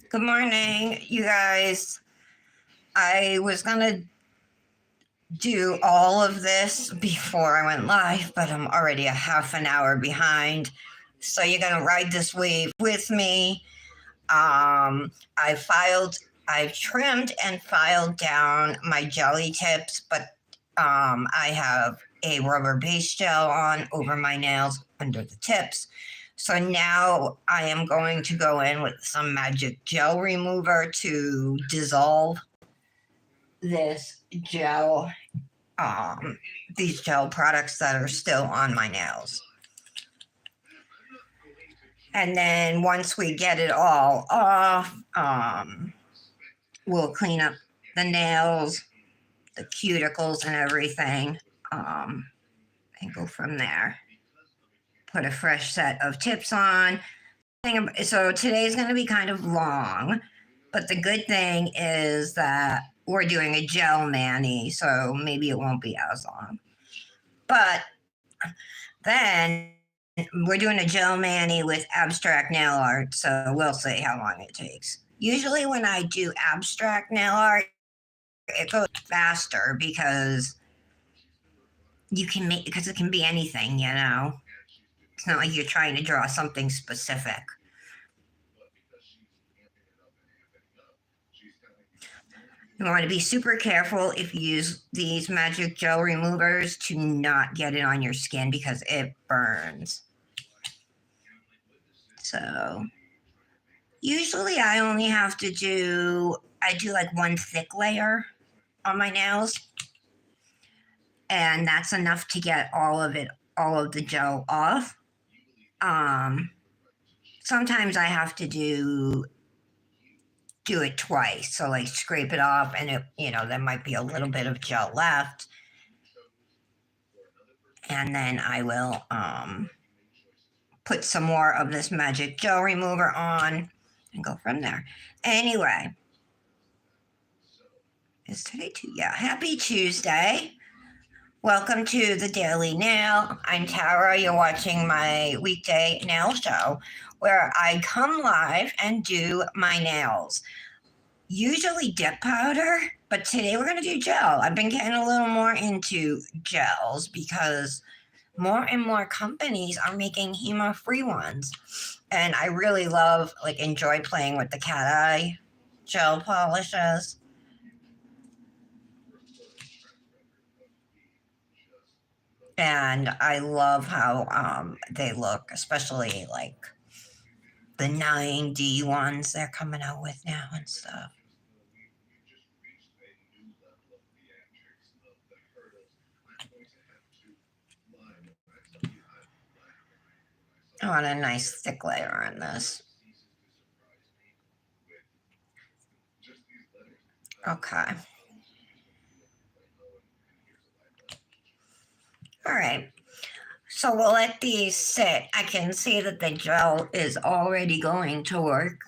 Good morning, you guys. I was gonna do all of this before I went live, but I'm already a half an hour behind. So you're gonna ride this wave with me. I filed, I've trimmed and filed down my jelly tips, but I have a rubber base gel on over my nails under the tips. So now I am going to go in with some magic gel remover to dissolve this gel, um, these gel products that are still on my nails. And then once we get it all off, we'll clean up the nails, the cuticles, and everything, and go from there. Put a fresh set of tips on. So today's going to be kind of long, but the good thing is that we're doing a gel mani, so maybe it won't be as long. But then we're doing a gel mani with abstract nail art, so we'll see how long it takes. Usually, when I do abstract nail art, it goes faster because because it can be anything, you know. It's not like you're trying to draw something specific. You want to be super careful if you use these magic gel removers to not get it on your skin because it burns. So usually I do like one thick layer on my nails, and that's enough to get all of the gel off. Um, Sometimes I have to do it twice, so like scrape it off, and there might be a little bit of gel left, and then I will put some more of this magic gel remover on and go from there. Anyway, is today Tuesday? Yeah, happy Tuesday. Welcome to the Daily Nail. I'm Tara. You're watching my weekday nail show where I come live and do my nails. Usually dip powder, but today we're going to do gel. I've been getting a little more into gels because more and more companies are making HEMA-free ones. And I really enjoy playing with the cat eye gel polishes. And I love how they look, especially like the 9D ones they're coming out with now and stuff. I want a nice thick layer on this. Okay. All right. So we'll let these sit. I can see that the gel is already going to work.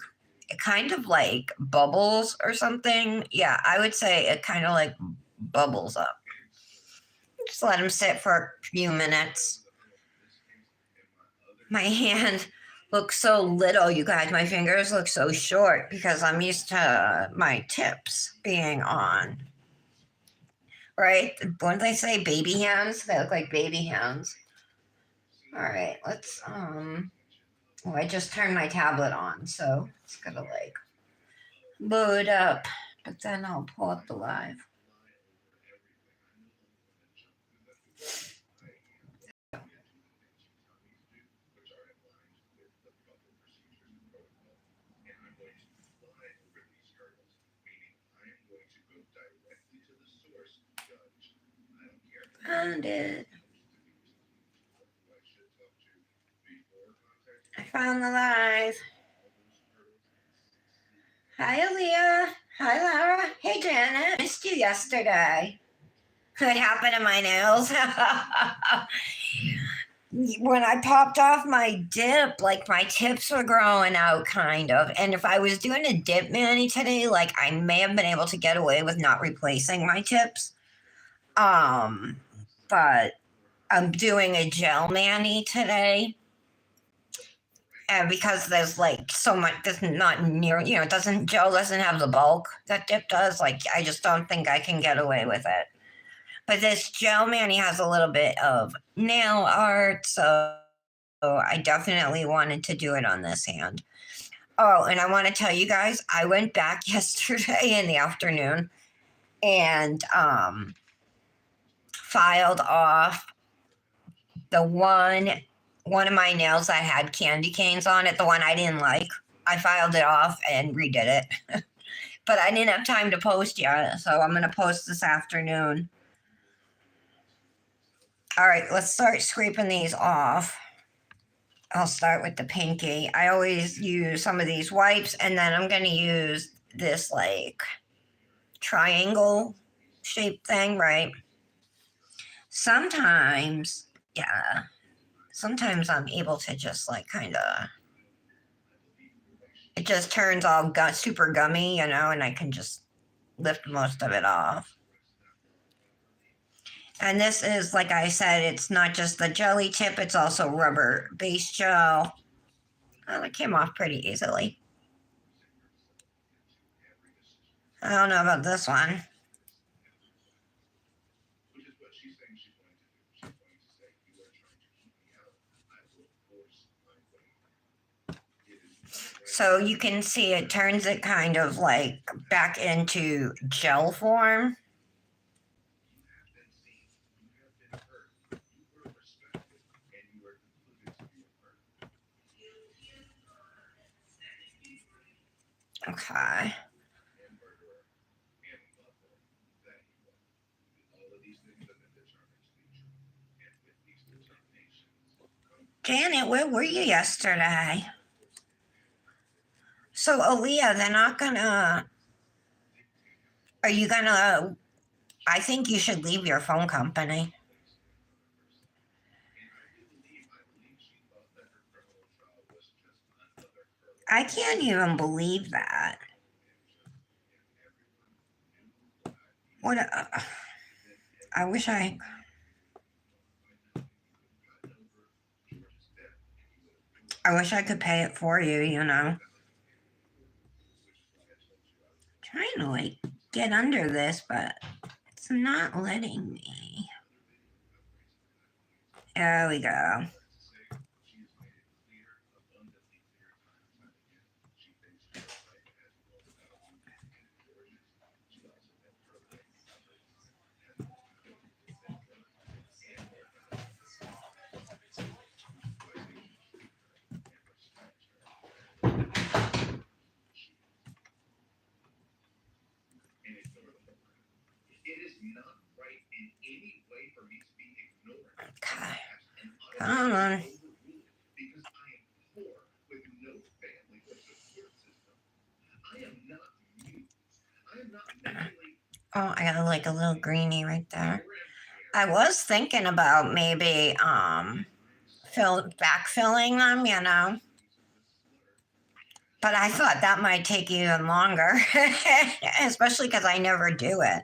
It kind of like bubbles or something. Yeah, I would say it kind of like bubbles up. Just let them sit for a few minutes. My hand looks so little, you guys. My fingers look so short because I'm used to my tips being on. Right? What do they say? Baby hands? They look like baby hands. All right, let's oh, I just turned my tablet on, so it's gonna like load up, but then I'll pull up the live. Found it. I found the live. Hi, Aaliyah. Hi, Laura. Hey, Janet. Missed you yesterday. What happened to my nails? When I popped off my dip, like my tips were growing out kind of. And if I was doing a dip mani today, like I may have been able to get away with not replacing my tips. But I'm doing a gel mani today. And because there's like so much, there's not near, it doesn't, gel doesn't have the bulk that dip does. Like, I just don't think I can get away with it. But this gel mani has a little bit of nail art, so I definitely wanted to do it on this hand. Oh, and I want to tell you guys, I went back yesterday in the afternoon and filed off the one of my nails that had candy canes on it, the one I didn't like. I filed it off and redid it. But I didn't have time to post yet, so I'm going to post this afternoon. All right, let's start scraping these off. I'll start with the pinky. I always use some of these wipes, and then I'm going to use this like triangle shaped thing, right? Sometimes, yeah, sometimes I'm able to just like kind of, it just turns all super gummy, and I can just lift most of it off. And this is, like I said, it's not just the jelly tip, it's also rubber base gel. Oh, that came off pretty easily. I don't know about this one. So you can see it turns it kind of like back into gel form. Okay. Janet, where were you yesterday? So, Aaliyah, they're not gonna. Are you gonna? I think you should leave your phone company. I can't even believe that. What? I wish I could pay it for you. Trying to like get under this, but it's not letting me. There we go. Okay. Come on. Oh, I got like a little greenie right there. I was thinking about maybe backfilling them. But I thought that might take even longer, especially because I never do it.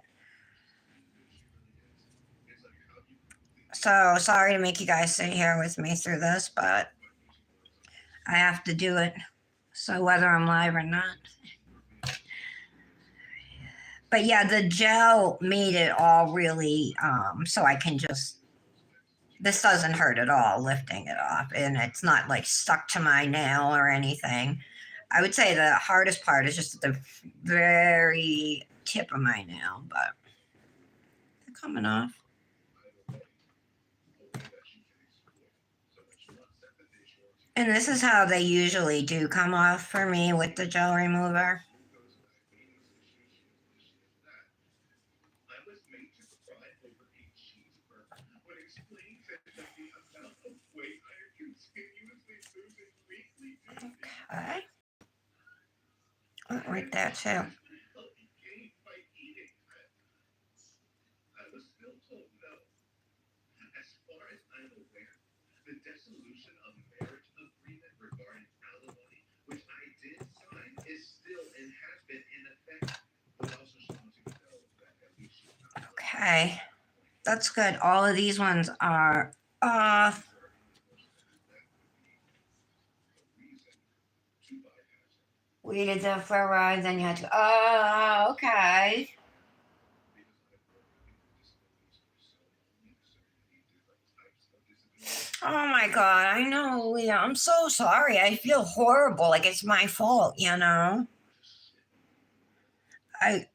So sorry to make you guys sit here with me through this, but I have to do it. So whether I'm live or not. But yeah, the gel made it all really so I can just, this doesn't hurt at all lifting it off, and it's not like stuck to my nail or anything. I would say the hardest part is just at the very tip of my nail, but they're coming off. And this is how they usually do come off for me with the gel remover. Okay. Oh, right there too. Okay. That's good. All of these ones are off. Waited there for a ride, then you had to. Oh, okay. Oh my god, I know, Leah. I'm so sorry. I feel horrible. Like it's my fault, you know? I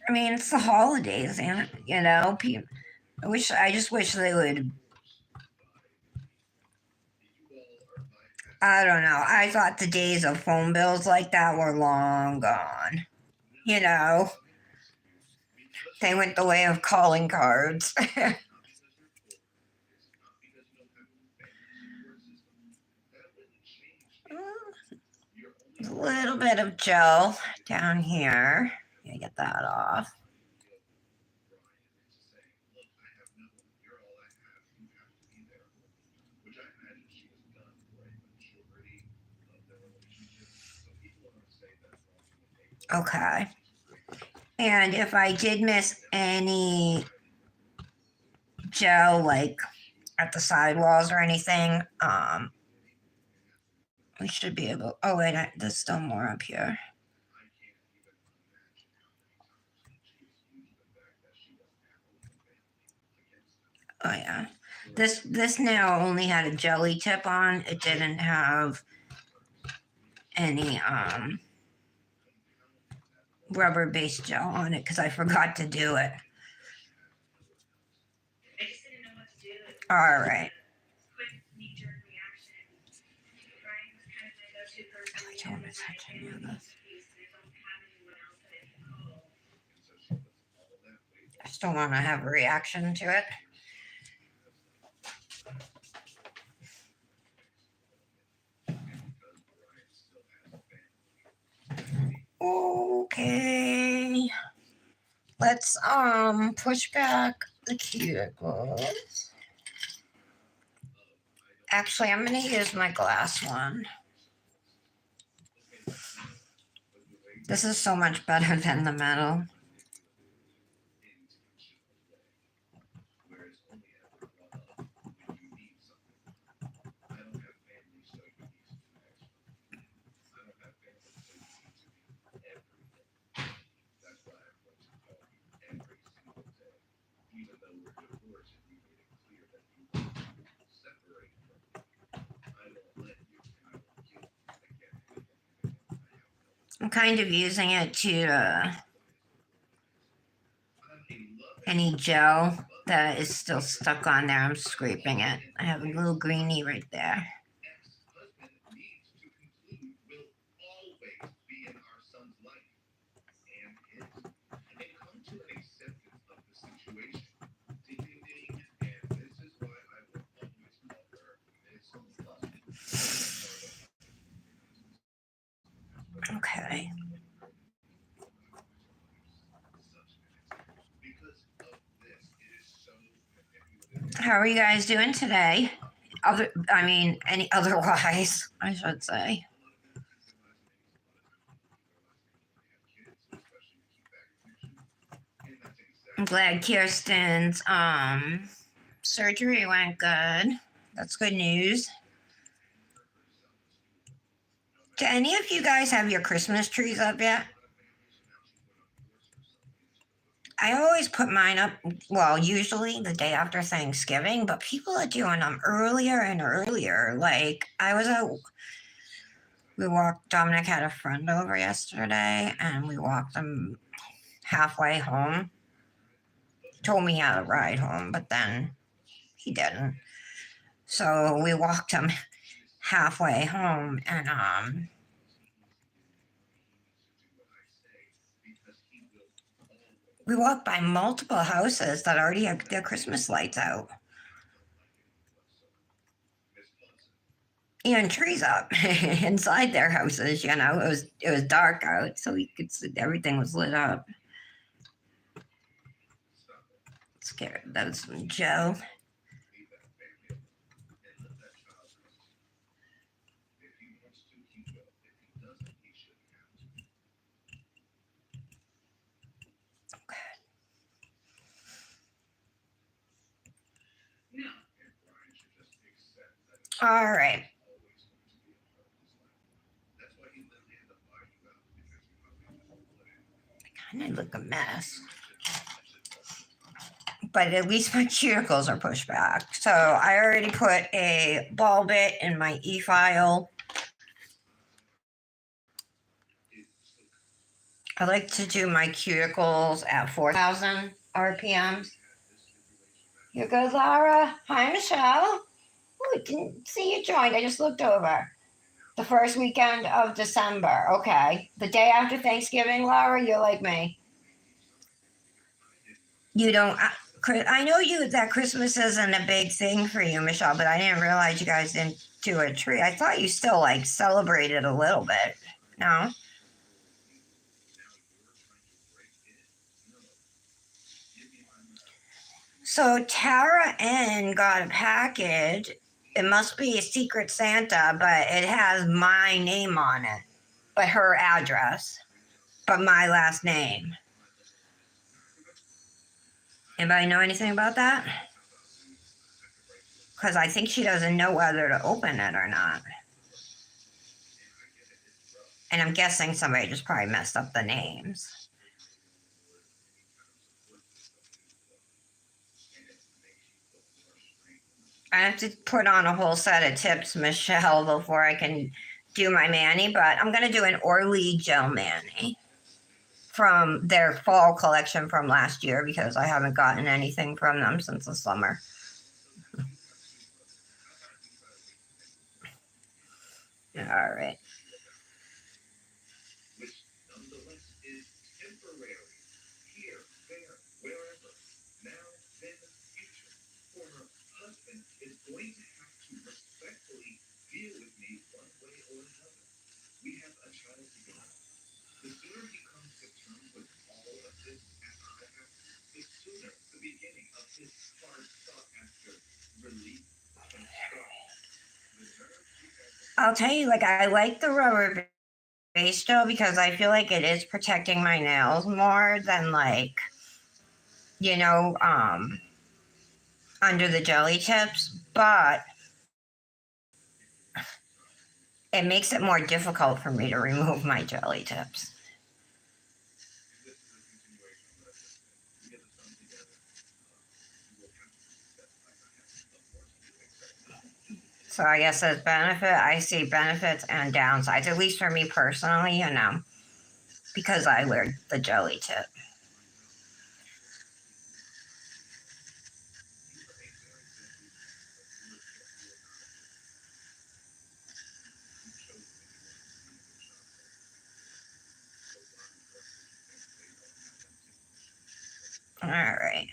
I mean, it's the holidays, and you know, people. I just wish they would. I don't know. I thought the days of phone bills like that were long gone. You know, they went the way of calling cards. A little bit of gel down here. Get that off. Okay. And if I did miss any gel, like at the sidewalls or anything, we should be able. Oh wait, there's still more up here. Oh yeah, this now only had a jelly tip on. It didn't have any rubber based gel on it because I forgot to do it. All right. I don't want to touch any of this. I still want to have a reaction to it. Okay. Let's push back the cuticles. Actually, I'm gonna use my glass one. This is so much better than the metal. I'm kind of using it to any gel that is still stuck on there. I'm scraping it. I have a little greenie right there. Okay. How are you guys doing today? Any otherwise, I should say. I'm glad Kirsten's surgery went good. That's good news. Do any of you guys have your Christmas trees up yet? I always put mine up, well, usually the day after Thanksgiving, but people are doing them earlier and earlier. Like, Dominic had a friend over yesterday, and we walked him halfway home. He told me he had a ride home, but then he didn't. So we walked him halfway home, and we walked by multiple houses that already had their Christmas lights out and trees up inside their houses. You know, it was dark out, so we could see everything was lit up. Scared. That was Joe. All right. Kind of look a mess, but at least my cuticles are pushed back. So I already put a ball bit in my e-file. I like to do my cuticles at 4,000 RPMs. Here goes Laura. Hi, Michelle. Oh, I didn't see you joined. I just looked over. The first weekend of December. Okay. The day after Thanksgiving, Laura, you're like me. You don't. I know you that Christmas isn't a big thing for you, Michelle, but I didn't realize you guys didn't do a tree. I thought you still like celebrated a little bit. No. So Tara N got a package. It must be a Secret Santa, but it has my name on it, but her address, but my last name. Anybody know anything about that? Because I think she doesn't know whether to open it or not. And I'm guessing somebody just probably messed up the names. I have to put on a whole set of tips, Michelle, before I can do my mani, but I'm going to do an Orly gel mani from their fall collection from last year because I haven't gotten anything from them since the summer. All right. I'll tell you, like, I like the rubber base gel because I feel like it is protecting my nails more than, like, you know, under the jelly tips, but it makes it more difficult for me to remove my jelly tips. So I guess as benefit, I see benefits and downsides, at least for me personally, because I wear the jelly tip. All right.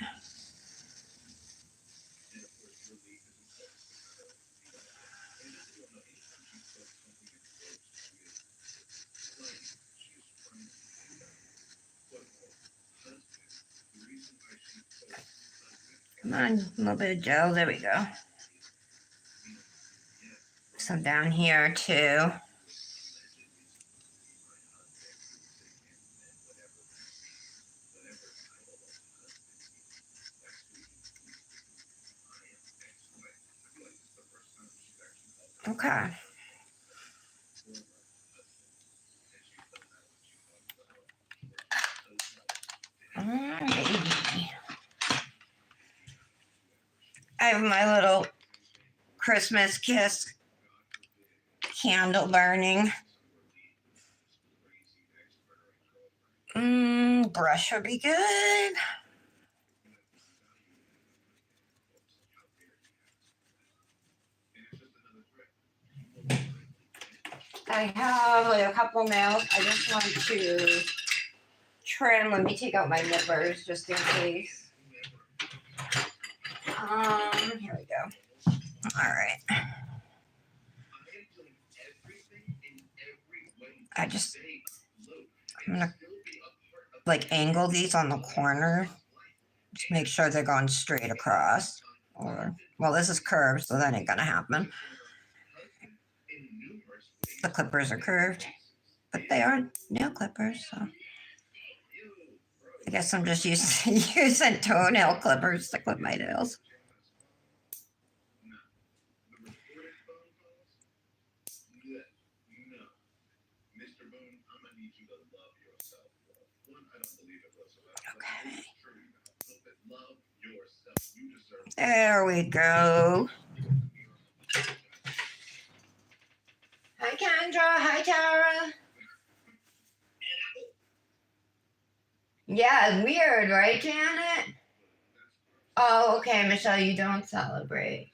Come on, a little bit of gel. There we go. Some down here too. Okay. Alrighty. I have my little Christmas kiss candle burning. Brush would be good. I have like a couple nails. I just want to trim. Let me take out my nippers just in case. Here we go. All right. I just I'm gonna like angle these on the corner. Just make sure they're going straight across. Or well, this is curved, so that ain't gonna happen. The clippers are curved, but they are nail clippers, so I guess I'm just using toenail clippers to clip my nails. Okay. There we go. Hi, Kendra. Hi, Tara. Yeah, weird, right, Janet? Oh, okay, Michelle, you don't celebrate.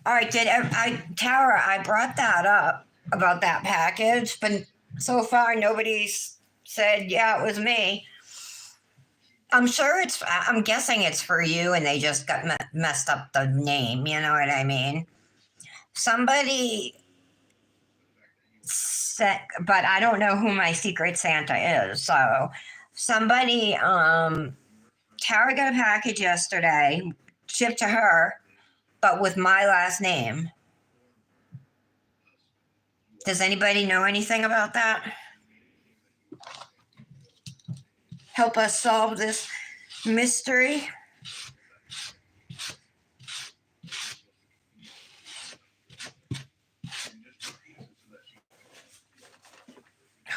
All right, Tara, I brought that up about that package, but so far nobody's said, yeah, it was me. I'm guessing it's for you and they just got messed up the name, you know what I mean? Somebody said, but I don't know who my secret Santa is, so somebody, Tara got a package yesterday, shipped to her, but with my last name. Does anybody know anything about that? Help us solve this mystery.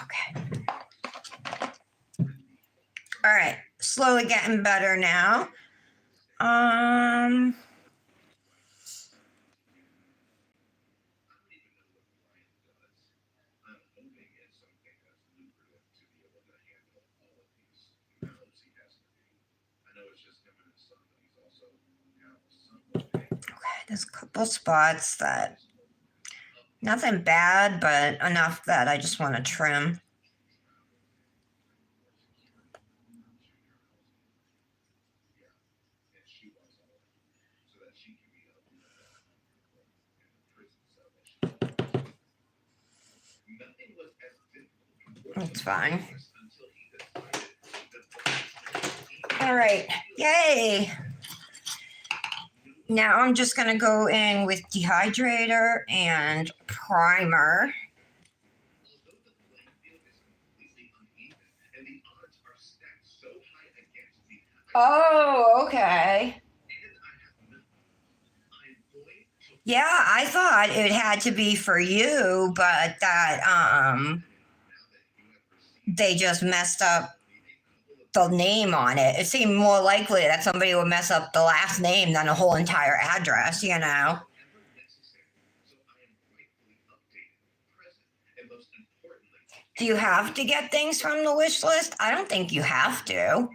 Okay. All right. Slowly getting better now. Um. Okay, there's a couple spots that nothing bad, but enough that I just want to trim. It's fine. All right. Yay. Now I'm just going to go in with dehydrator and primer. Oh, okay. Yeah, I thought it had to be for you, but that they just messed up the name on it. It seemed more likely that somebody would mess up the last name than a whole entire address, you know. Do you have to get things from the wish list? I don't think you have to.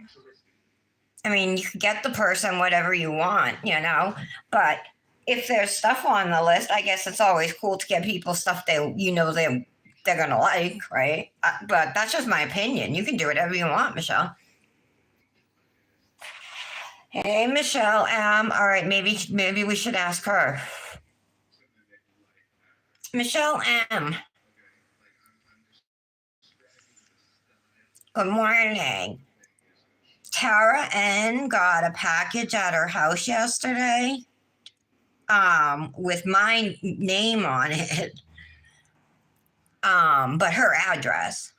I mean, you can get the person whatever you want, you know, but if there's stuff on the list, I guess it's always cool to get people stuff they're gonna like, right? But that's just my opinion. You can do whatever you want, Michelle. Hey, Michelle. All right, maybe we should ask her. Michelle M. Good morning. Tara N got a package at her house yesterday. With my name on it. But her address.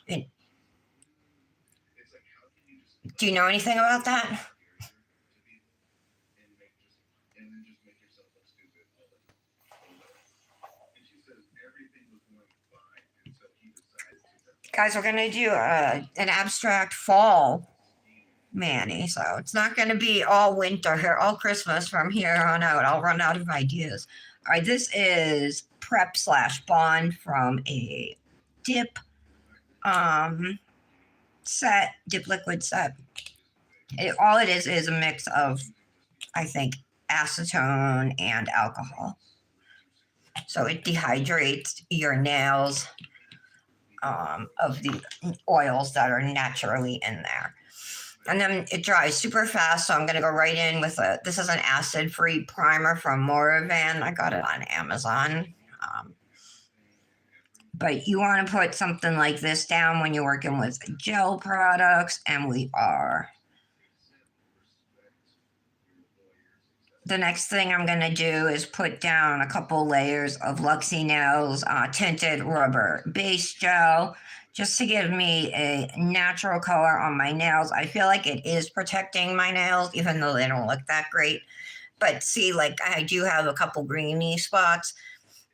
Do you know anything about that? Guys, we're gonna do an abstract fall Manny, so it's not gonna be all winter here, all Christmas from here on out. I'll run out of ideas. All right, this is prep slash bond from a dip set, dip liquid set. All it is a mix of, I think, acetone and alcohol. So it dehydrates your nails of the oils that are naturally in there. And then it dries super fast, so I'm going to go right in with this is an acid-free primer from Moravan. I got it on Amazon. But you want to put something like this down when you're working with gel products, and we are. The next thing I'm going to do is put down a couple layers of Luxie Nails tinted rubber base gel just to give me a natural color on my nails. I feel like it is protecting my nails, even though they don't look that great. But see, like I do have a couple greeny spots.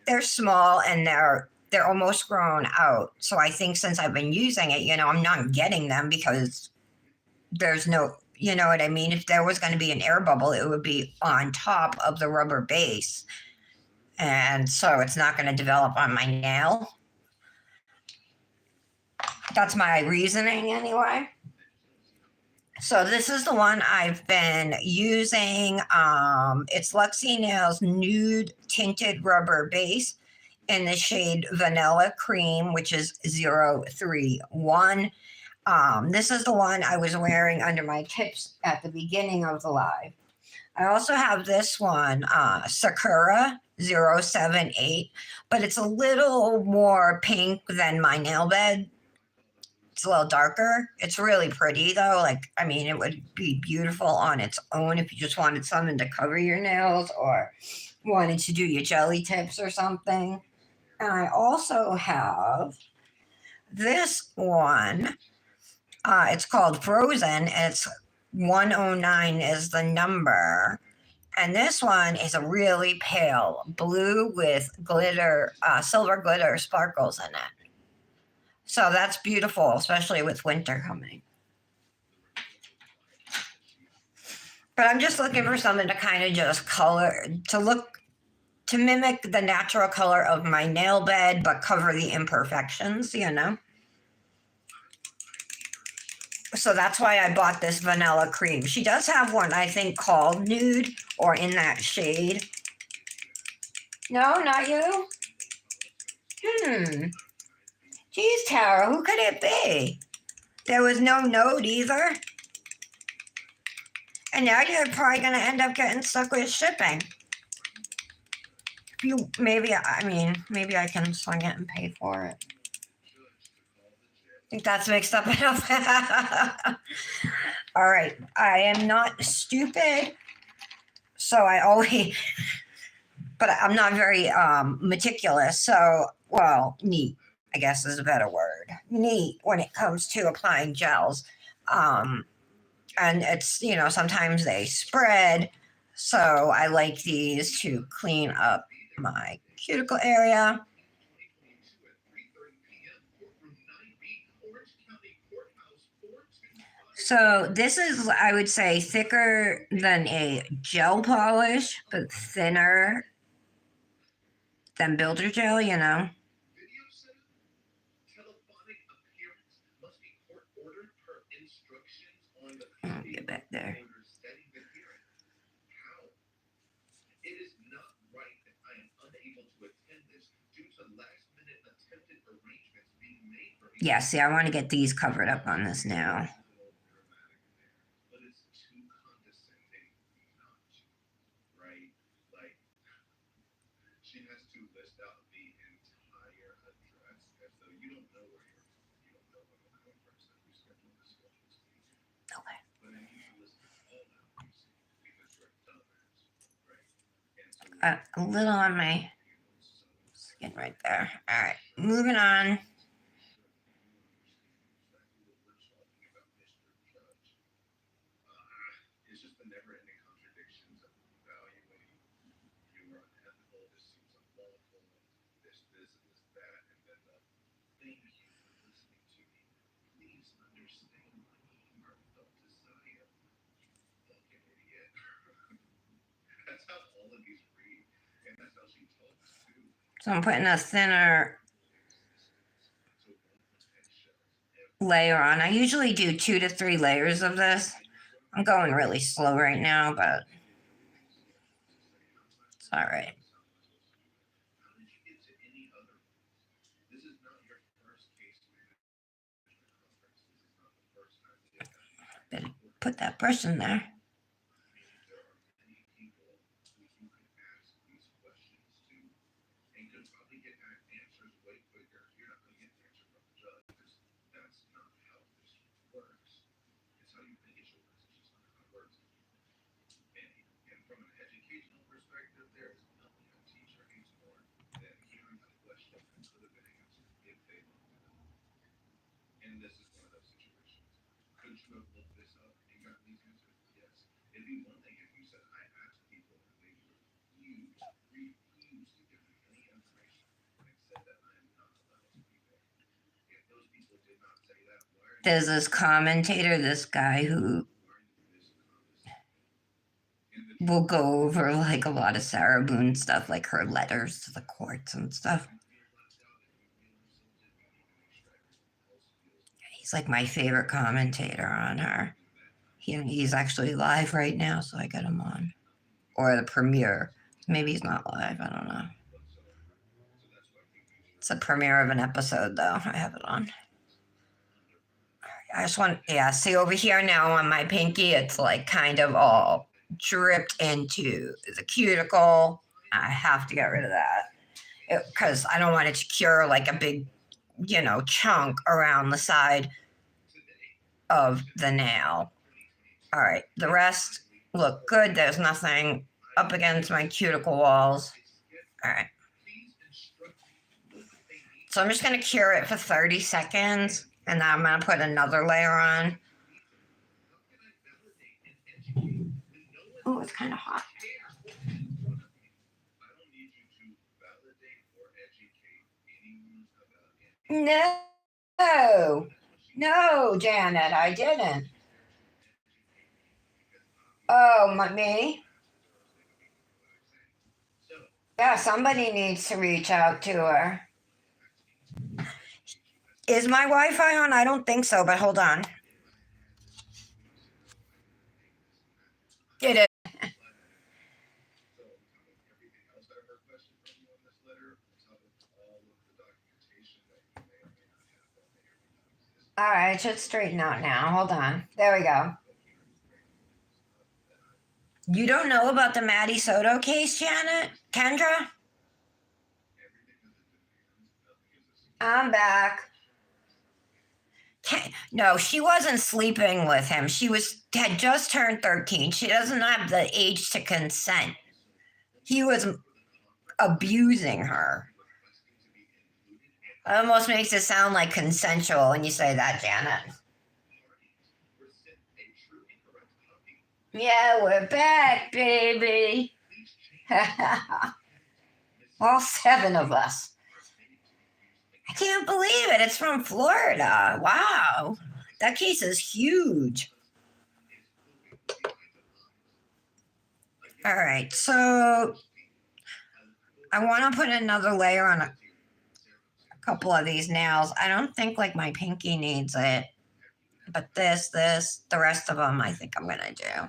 They're small and they're they're almost grown out. So I think since I've been using it, I'm not getting them because there's no, you know what I mean? If there was going to be an air bubble, it would be on top of the rubber base. And so it's not going to develop on my nail. That's my reasoning anyway. So this is the one I've been using. It's Luxie Nails Nude Tinted Rubber Base in the shade Vanilla Cream, which is 031. This is the one I was wearing under my tips at the beginning of the live. I also have this one, Sakura 078, but it's a little more pink than my nail bed. It's a little darker. It's really pretty though. It would be beautiful on its own if you just wanted something to cover your nails or wanted to do your jelly tips or something. And I also have this one. It's called Frozen. It's 109 is the number. And this one is a really pale blue with glitter, silver glitter sparkles in it. So that's beautiful, especially with winter coming. But I'm just looking for something to kind of just to mimic the natural color of my nail bed, but cover the imperfections. So that's why I bought this vanilla cream. She does have one, I think, called Nude or in that shade. No, not you? Geez, Tara, who could it be? There was no note either. And now you're probably going to end up getting stuck with shipping. Maybe I can swing it and pay for it. I think that's mixed up enough. All right. I am not stupid. So I always, but I'm not very meticulous. So, neat, I guess is a better word. Neat when it comes to applying gels. And it's, sometimes they spread. So I like these to clean up my cuticle area. So this is, I would say, thicker than a gel polish, but thinner than builder gel. Get back there. Yeah, see, I want to get these covered up on this now. A little on my skin right there. All right, moving on. So I'm putting a thinner layer on. I usually do 2 to 3 layers of this. I'm going really slow right now, but it's all right. Better put that brush in there. there's this commentator, this guy who will go over like a lot of Sarah Boone stuff, like her letters to the courts and stuff. He's like my favorite commentator on her. He's actually live right now, so I got him on. Or the premiere. Maybe he's not live. I don't know. It's a premiere of an episode, though. I have it on. I just want, yeah, see over here now on my pinky, it's like kind of all dripped into the cuticle. I have to get rid of that because I don't want it to cure like a big, chunk around the side of the nail. All right, the rest look good. There's nothing up against my cuticle walls. All right. So I'm just going to cure it for 30 seconds, and then I'm going to put another layer on. Oh, it's kind of hot. No, no, Janet, I didn't. Oh, me? Yeah, somebody needs to reach out to her. Is my Wi-Fi on? I don't think so, but hold on. It is. All right, it should straighten out now. Hold on. There we go. You don't know about the Maddie Soto case, Janet? Kendra? I'm back. No, she wasn't sleeping with him. She had just turned 13. She doesn't have the age to consent. He was abusing her. It almost makes it sound like consensual when you say that, Janet. Yeah, we're back, baby. All 7 of us. I can't believe it. It's from Florida. Wow. That case is huge. All right, so I want to put another layer on a couple of these nails. I don't think like my pinky needs it, but the rest of them, I think I'm gonna do.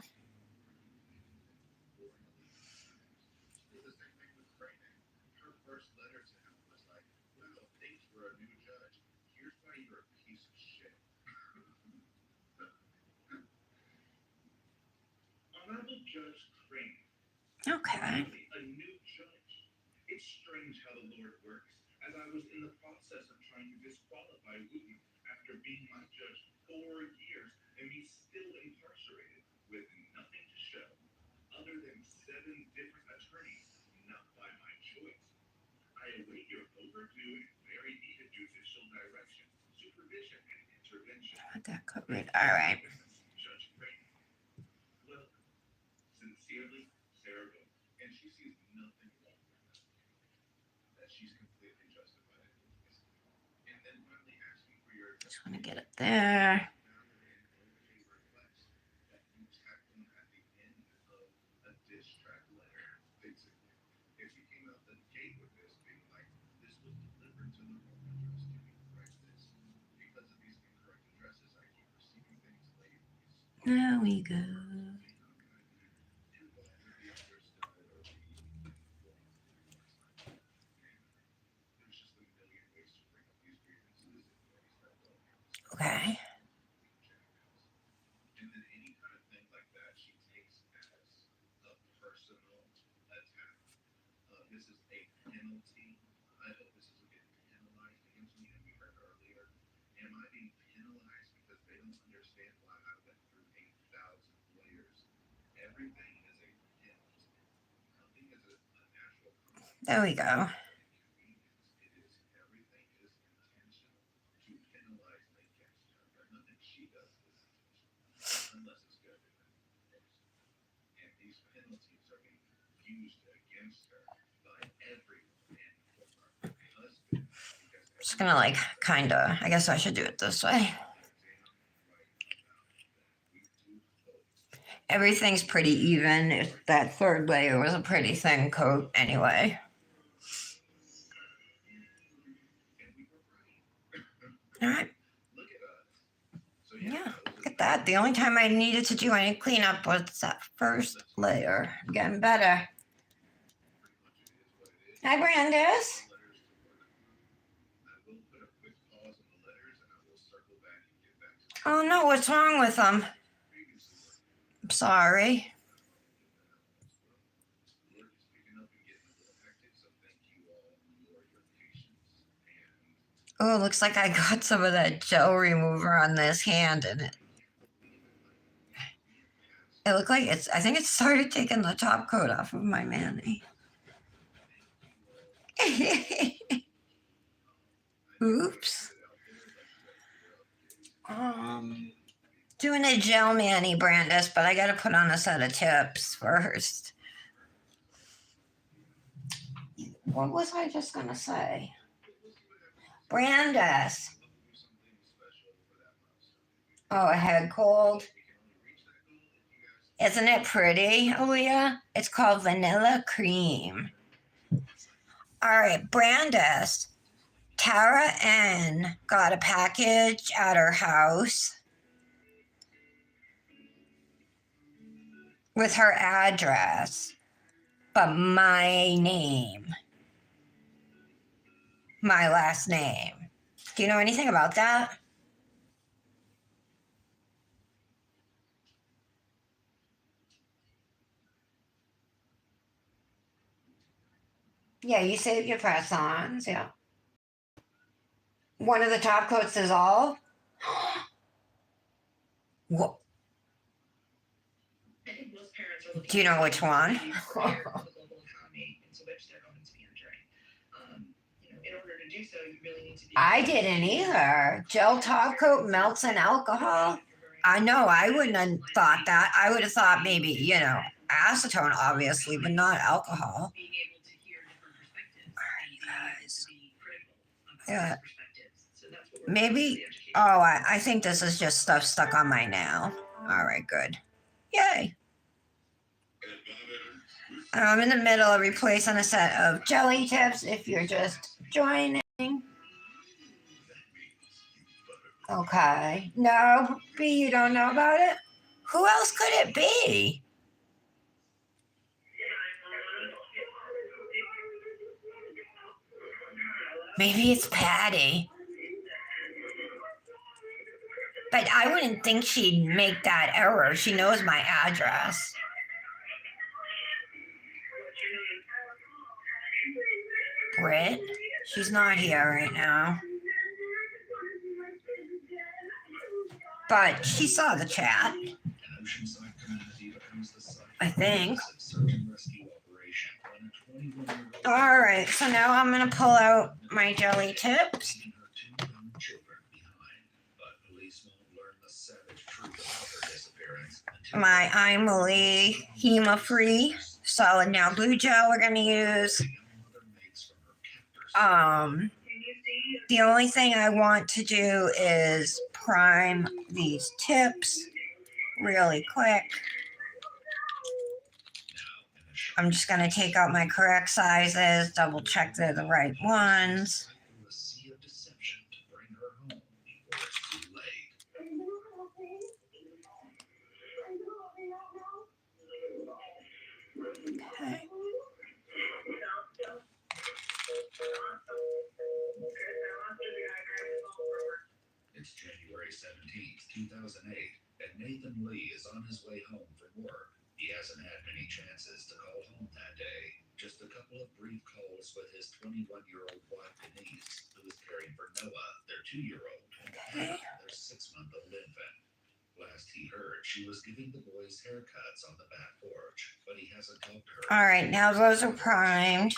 Okay. Got that covered. All right. Just want to get it there. There we go. Okay. There we go. Just gonna like kinda, I guess I should do it this way. Everything's pretty even. That third layer was a pretty thin coat anyway. All right. Yeah, look at that. The only time I needed to do any cleanup was that first layer. I'm getting better. Hi, Brandis. Oh no, what's wrong with them? I'm sorry. Oh, looks like I got some of that gel remover on this hand, and it looked like it's. I think it started taking the top coat off of my mani. Oops. Doing a gel mani, Brandis, but I got to put on a set of tips first. What was I just gonna say? Brandis. Oh, a head cold. Isn't it pretty, Aaliyah? It's called Vanilla Cream. All right, Brandis. Tara N got a package at her house with her address, but my name, my last name. Do you know anything about that? Yeah, you save your press-ons, yeah. One of the top coats is all? What? Do you know which one? I didn't either. Gel top coat melts in alcohol. I know. I wouldn't have thought that. I would have thought maybe, acetone, obviously, but not alcohol. All right, guys. Yeah. Maybe. Oh, I think this is just stuff stuck on my nail. All right, good. Yay. I'm in the middle of replacing a set of jelly tips if you're just joining. Okay. No, B, you don't know about it? Who else could it be? Maybe it's Patty. But I wouldn't think she'd make that error. She knows my address. Britt? She's not here right now. But she saw the chat. I think. All right, so now I'm going to pull out my jelly tips. My Emily Hema-free solid nail glue gel we're going to use. The only thing I want to do is prime these tips really quick. I'm just going to take out my correct sizes, double check they're the right ones. Okay. It's January 17th, 2008, and Nathan Lee is on his way home from work. He hasn't had many chances to call home that day. Just a couple of brief calls with his 21-year-old wife, Denise, who is caring for Noah, their 2-year-old, and their 6-month-old infant. Last he heard, she was giving the boys haircuts on the back porch, but he hasn't talked to her. All right, now those are primed.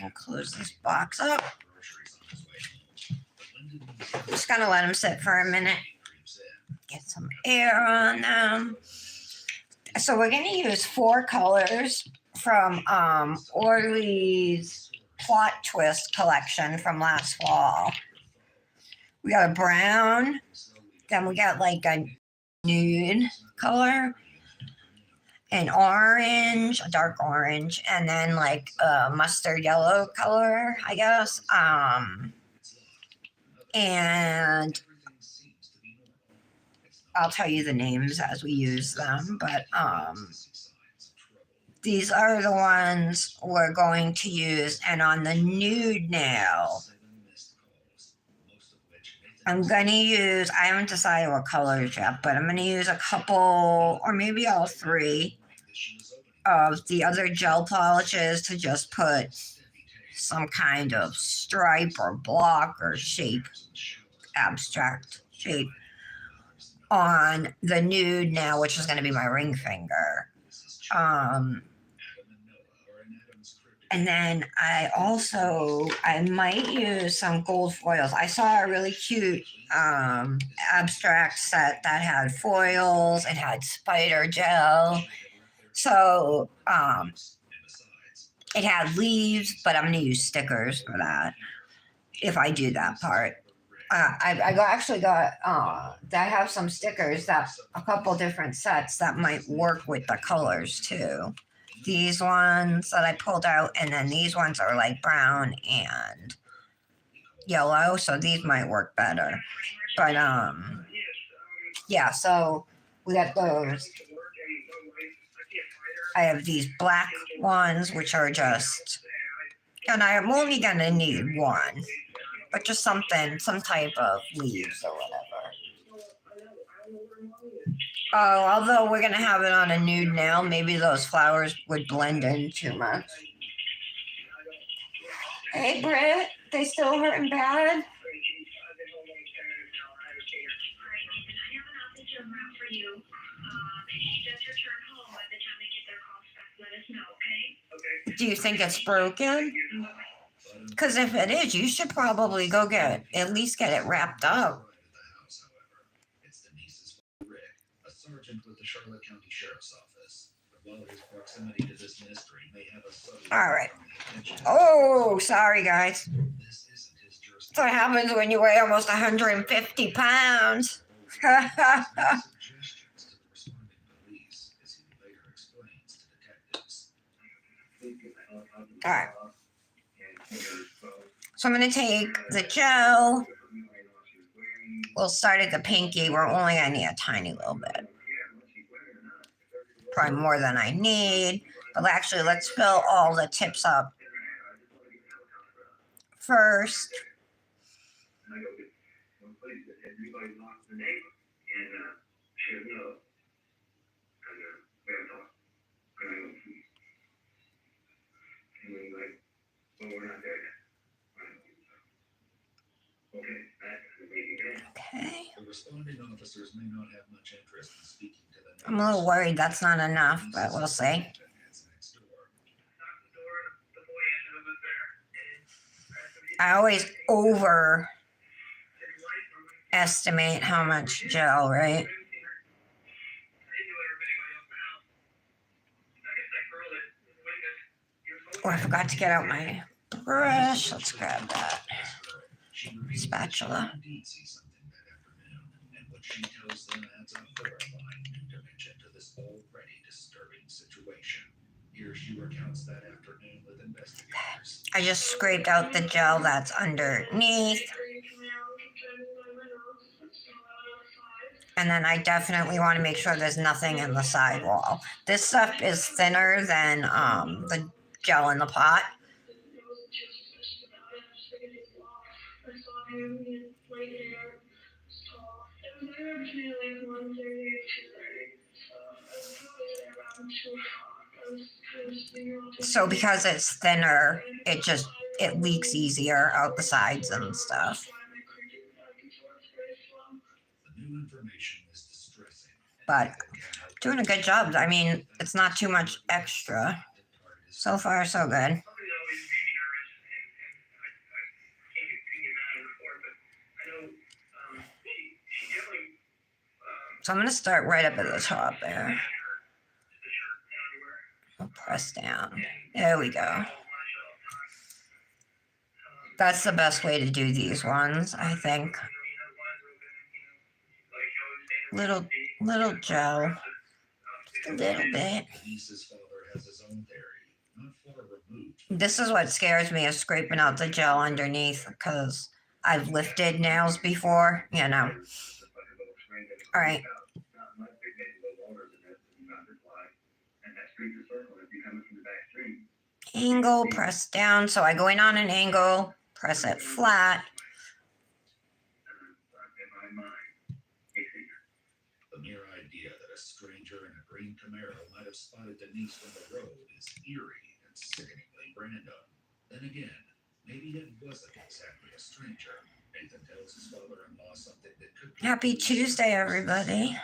I'll close this box up. I'm just going to let them sit for a minute. Get some air on them. So we're going to use 4 colors from Orly's Plot Twist collection from last fall. We got a brown. Then we got like a nude color, an orange, a dark orange, and then like a mustard yellow color, I guess. And I'll tell you the names as we use them, but these are the ones we're going to use. And on the nude nail, I'm going to use, I haven't decided what colors yet, but I'm going to use a couple, or maybe all three, of the other gel polishes to just put some kind of stripe or block or shape, abstract shape, on the nude nail, which is going to be my ring finger. And then I might use some gold foils. I saw a really cute abstract set that had foils. It had spider gel. So it had leaves, but I'm going to use stickers for that if I do that part. I have some stickers, that a couple different sets that might work with the colors too. These ones that I pulled out, and then these ones are like brown and yellow, so these might work better. But yeah, so we got those. I have these black ones, which are just, and I'm only gonna need one, but just something, some type of leaves or whatever. Oh, although we're gonna have it on a nude nail, maybe those flowers would blend in too much. Hey, Britt, they still hurting bad? Do you think it's broken? Because if it is, you should probably go at least get it wrapped up. A sergeant with the Charlotte County Sheriff's Office. While his proximity to this mystery may have a subtle all right. Oh, sorry, guys. That's what happens when you weigh almost 150 pounds. All right. So I'm going to take the gel. We'll start at the pinky. We're only going to need a tiny little bit. Probably more than I need. But actually, let's fill all the tips up first. Okay. The responding officers may not have much interest in speaking to the I'm a little worried that's not enough, but we'll see. I always overestimate how much gel, right? Oh, I forgot to get out my brush. Let's grab that spatula. She tells them adds a horrifying new dimension to this already disturbing situation. Here she recounts that afternoon with investigators. I just scraped out the gel that's underneath. And then I definitely want to make sure there's nothing in the sidewall. This stuff is thinner than the gel in the pot. So because it's thinner, it leaks easier out the sides and stuff. But doing a good job. I mean, it's not too much extra. So far, so good. So I'm going to start right up at the top there. I'll press down. There we go. That's the best way to do these ones, I think. little gel. Just a little bit. Denise's father has his own theory, not far removed. This is what scares me, is scraping out the gel underneath, because I've lifted nails before, you know. All right. Angle, press down. So I go in on an angle, press it flat. The mere idea that a stranger in a green Camaro might have spotted Denise from the road is eerie and sickeningly random. Then again, maybe it wasn't exactly a stranger. Nathan tells his father-in-law something that could be Happy Tuesday, everybody.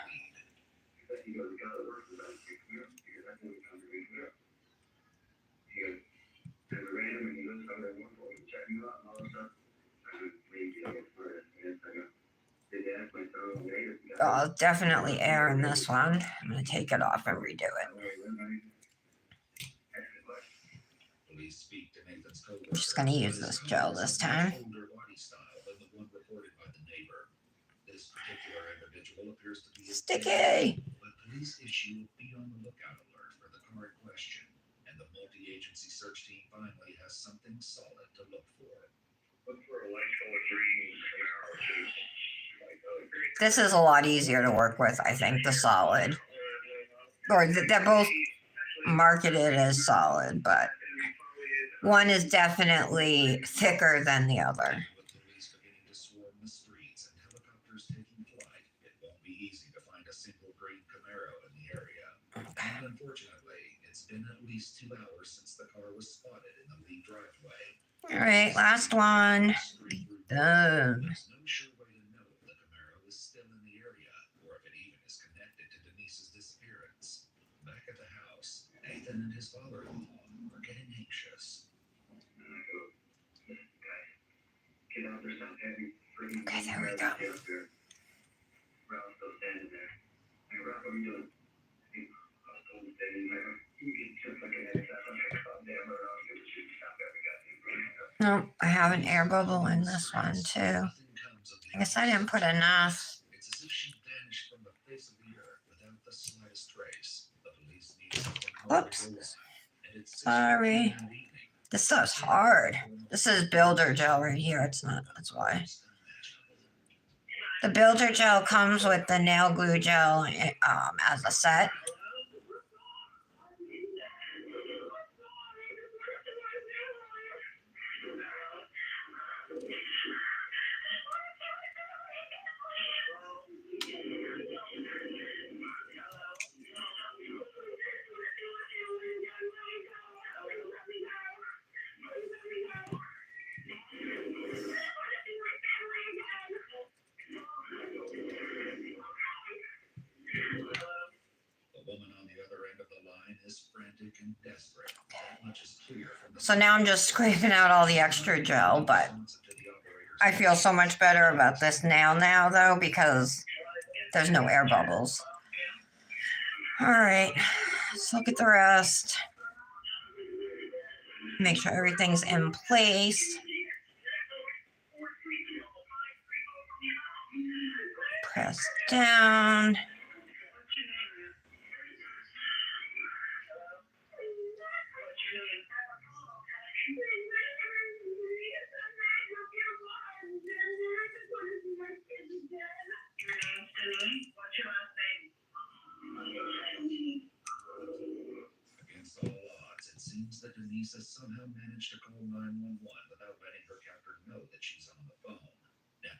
Oh, definitely air in this one. I'm going to take it off and redo it. Police speak to Nathan's I'm just going to use this gel this time. older body style than the one reported by the neighbor. This particular individual appears to be Sticky. But police issue a be on the lookout alert for the car in question, and the multi-agency search team finally has something solid to look for. Look for a light color green Camaro too. This is a lot easier to work with, I think, the solid. Or they're both marketed as solid, but one is definitely thicker than the other. With police beginning to swarm the streets and helicopters taking flight, it won't be easy to find a single green Camaro in the area. And unfortunately, it's been at least 2 hours since the car was spotted in the lead driveway. All right, last one. Done. There's no sure way to know if the Camaro is still in the area or if it even is connected to Denise's disappearance. Back at the house, Nathan and his father-in-law are getting anxious. Okay, there we go. No, I have an air bubble in this one too. I guess I didn't put enough. It's as if she vanished from the face of the earth without the slightest trace. The police need something more to Oops. go on, and it's 6:15 Sorry. in the evening. This stuff's hard. This is builder gel right here. It's not, that's why. The builder gel comes with the nail glue gel as a set. The woman on the other end of the line is frantic and desperate. That much is clear from the So now I'm just scraping out all the extra gel, but I feel so much better about this nail now though, because there's no air bubbles. All right, let's look at the rest. Make sure everything's in place. Press down. Against all odds, it seems that Denise has somehow managed to call 911 without letting her captor know that she's on the phone. Now,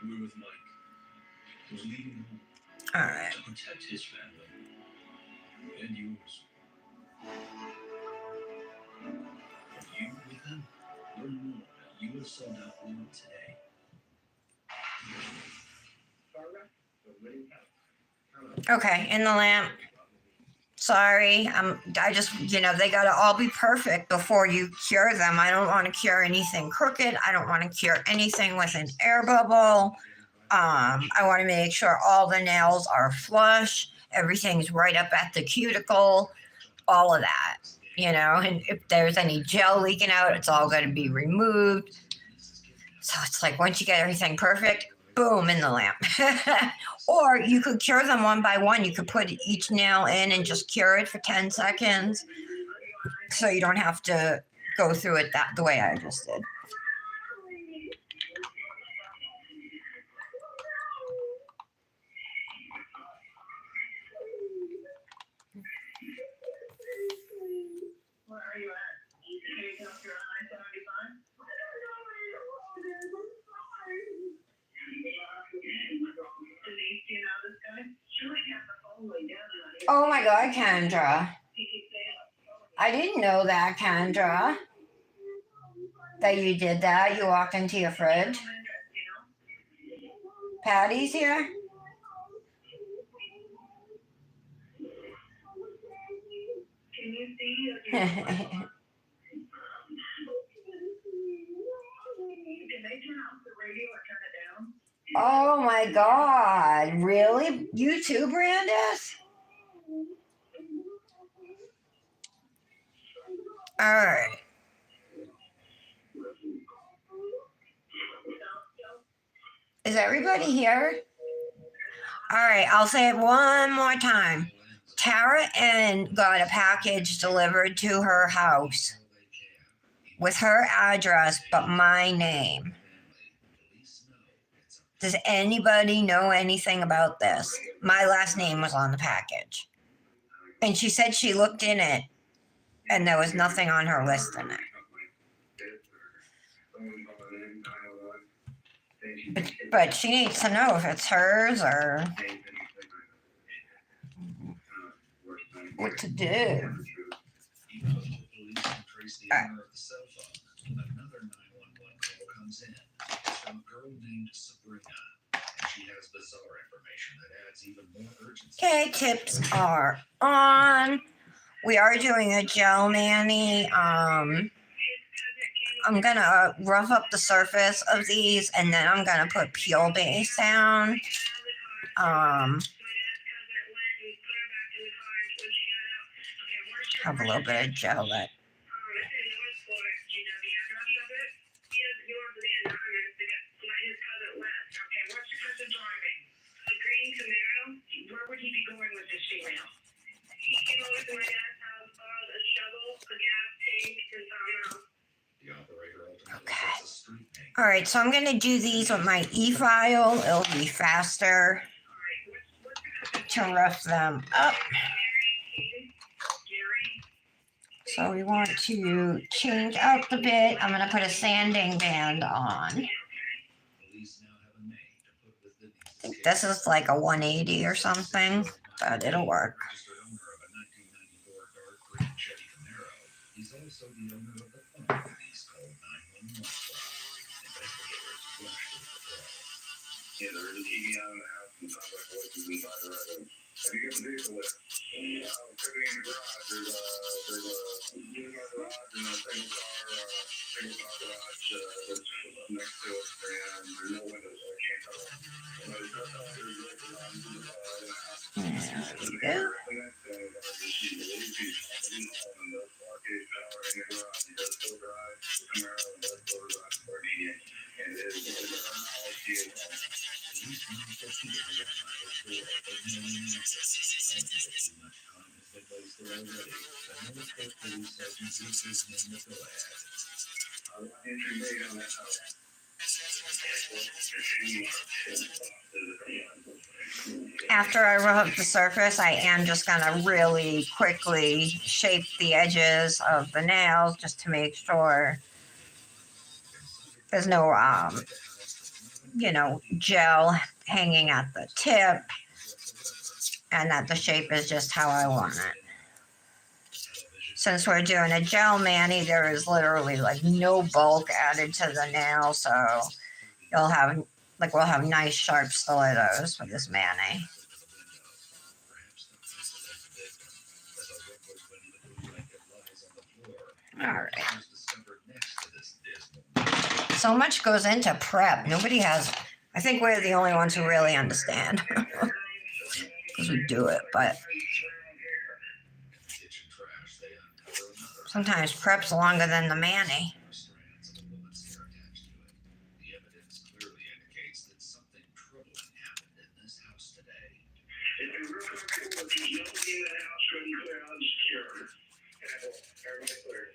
we're with Mike. He was leaving home All right. to protect his family and yours. Are you with him? Learn more at USO.org today. Okay, in the lamp. Sorry, I just, they gotta all be perfect before you cure them. I don't want to cure anything crooked. I don't want to cure anything with an air bubble. I want to make sure all the nails are flush. Everything's right up at the cuticle. All of that, and if there's any gel leaking out, it's all going to be removed. So it's like once you get everything perfect, boom, in the lamp. Or you could cure them one by one. You could put each nail in and just cure it for 10 seconds. So you don't have to go through it the way I just did. Where are you at? Can you come through I-75? Denise, do you know this guy? Oh my God, Kendra. I didn't know that, Kendra. That you did that. You walked into your fridge. Patty's here. Can you see? Can they turn off the radio or turn it down? Oh my God. Really? You too, Brandis? All right. Is everybody here? All right, I'll say it one more time. Tara Ann got a package delivered to her house with her address, but my name. Does anybody know anything about this? My last name was on the package. And she said she looked in it and there was nothing on her list in it. But she needs to know if it's hers or what to do. Even though the police can trace the owner of the cell phone, another 911 call comes in. It's from a girl named Sabrina, and she has bizarre information that adds even more urgency. Okay, tips are on. We are doing a gel mani. I'm gonna rough up the surface of these, and then I'm gonna put peel base down. Have a little bit of gel that. Where would he be going with this female? He came over to my dad's house, borrowed a shovel, a gas tank, and found The operator ultimately gets a street name. All right, so I'm gonna do these with my e-file. It'll be faster to rough them up. So we want to change out the bit. I'm gonna put a sanding band on. Police now have a name to put with the I think this is like a 180 or something, but it'll work. registered owner of a 1994 dark green Chevy Camaro. He's also the owner of the phone that he's called 911 from. Investigators flushed with the call. Yeah, there is a TV on in the house and sounds like voices inside the room. Have you got the vehicle with? Could be in the garage. There's a unit in the garage and a single car garage that's next to it, and there's no windows, so I can't tell. But it's not there's a vehicle on in the house. There we go. Police now proceed to the door, but no one answers. Too much time has been wasted already. The Northcote Police Sergeant gives his name to go ahead. Entry date on that house. After I rough up the surface, I am just gonna really quickly shape the edges of the nails just to make sure there's no, gel hanging at the tip and that the shape is just how I want it. Since we're doing a gel mani, there is literally like no bulk added to the nail, so we'll have nice sharp stilettos for this mani. All right. So much goes into prep. I think we're the only ones who really understand. Because we do it, but sometimes prep's longer than the mani. nobody in the house, couldn't clear out and secure. Everybody clear.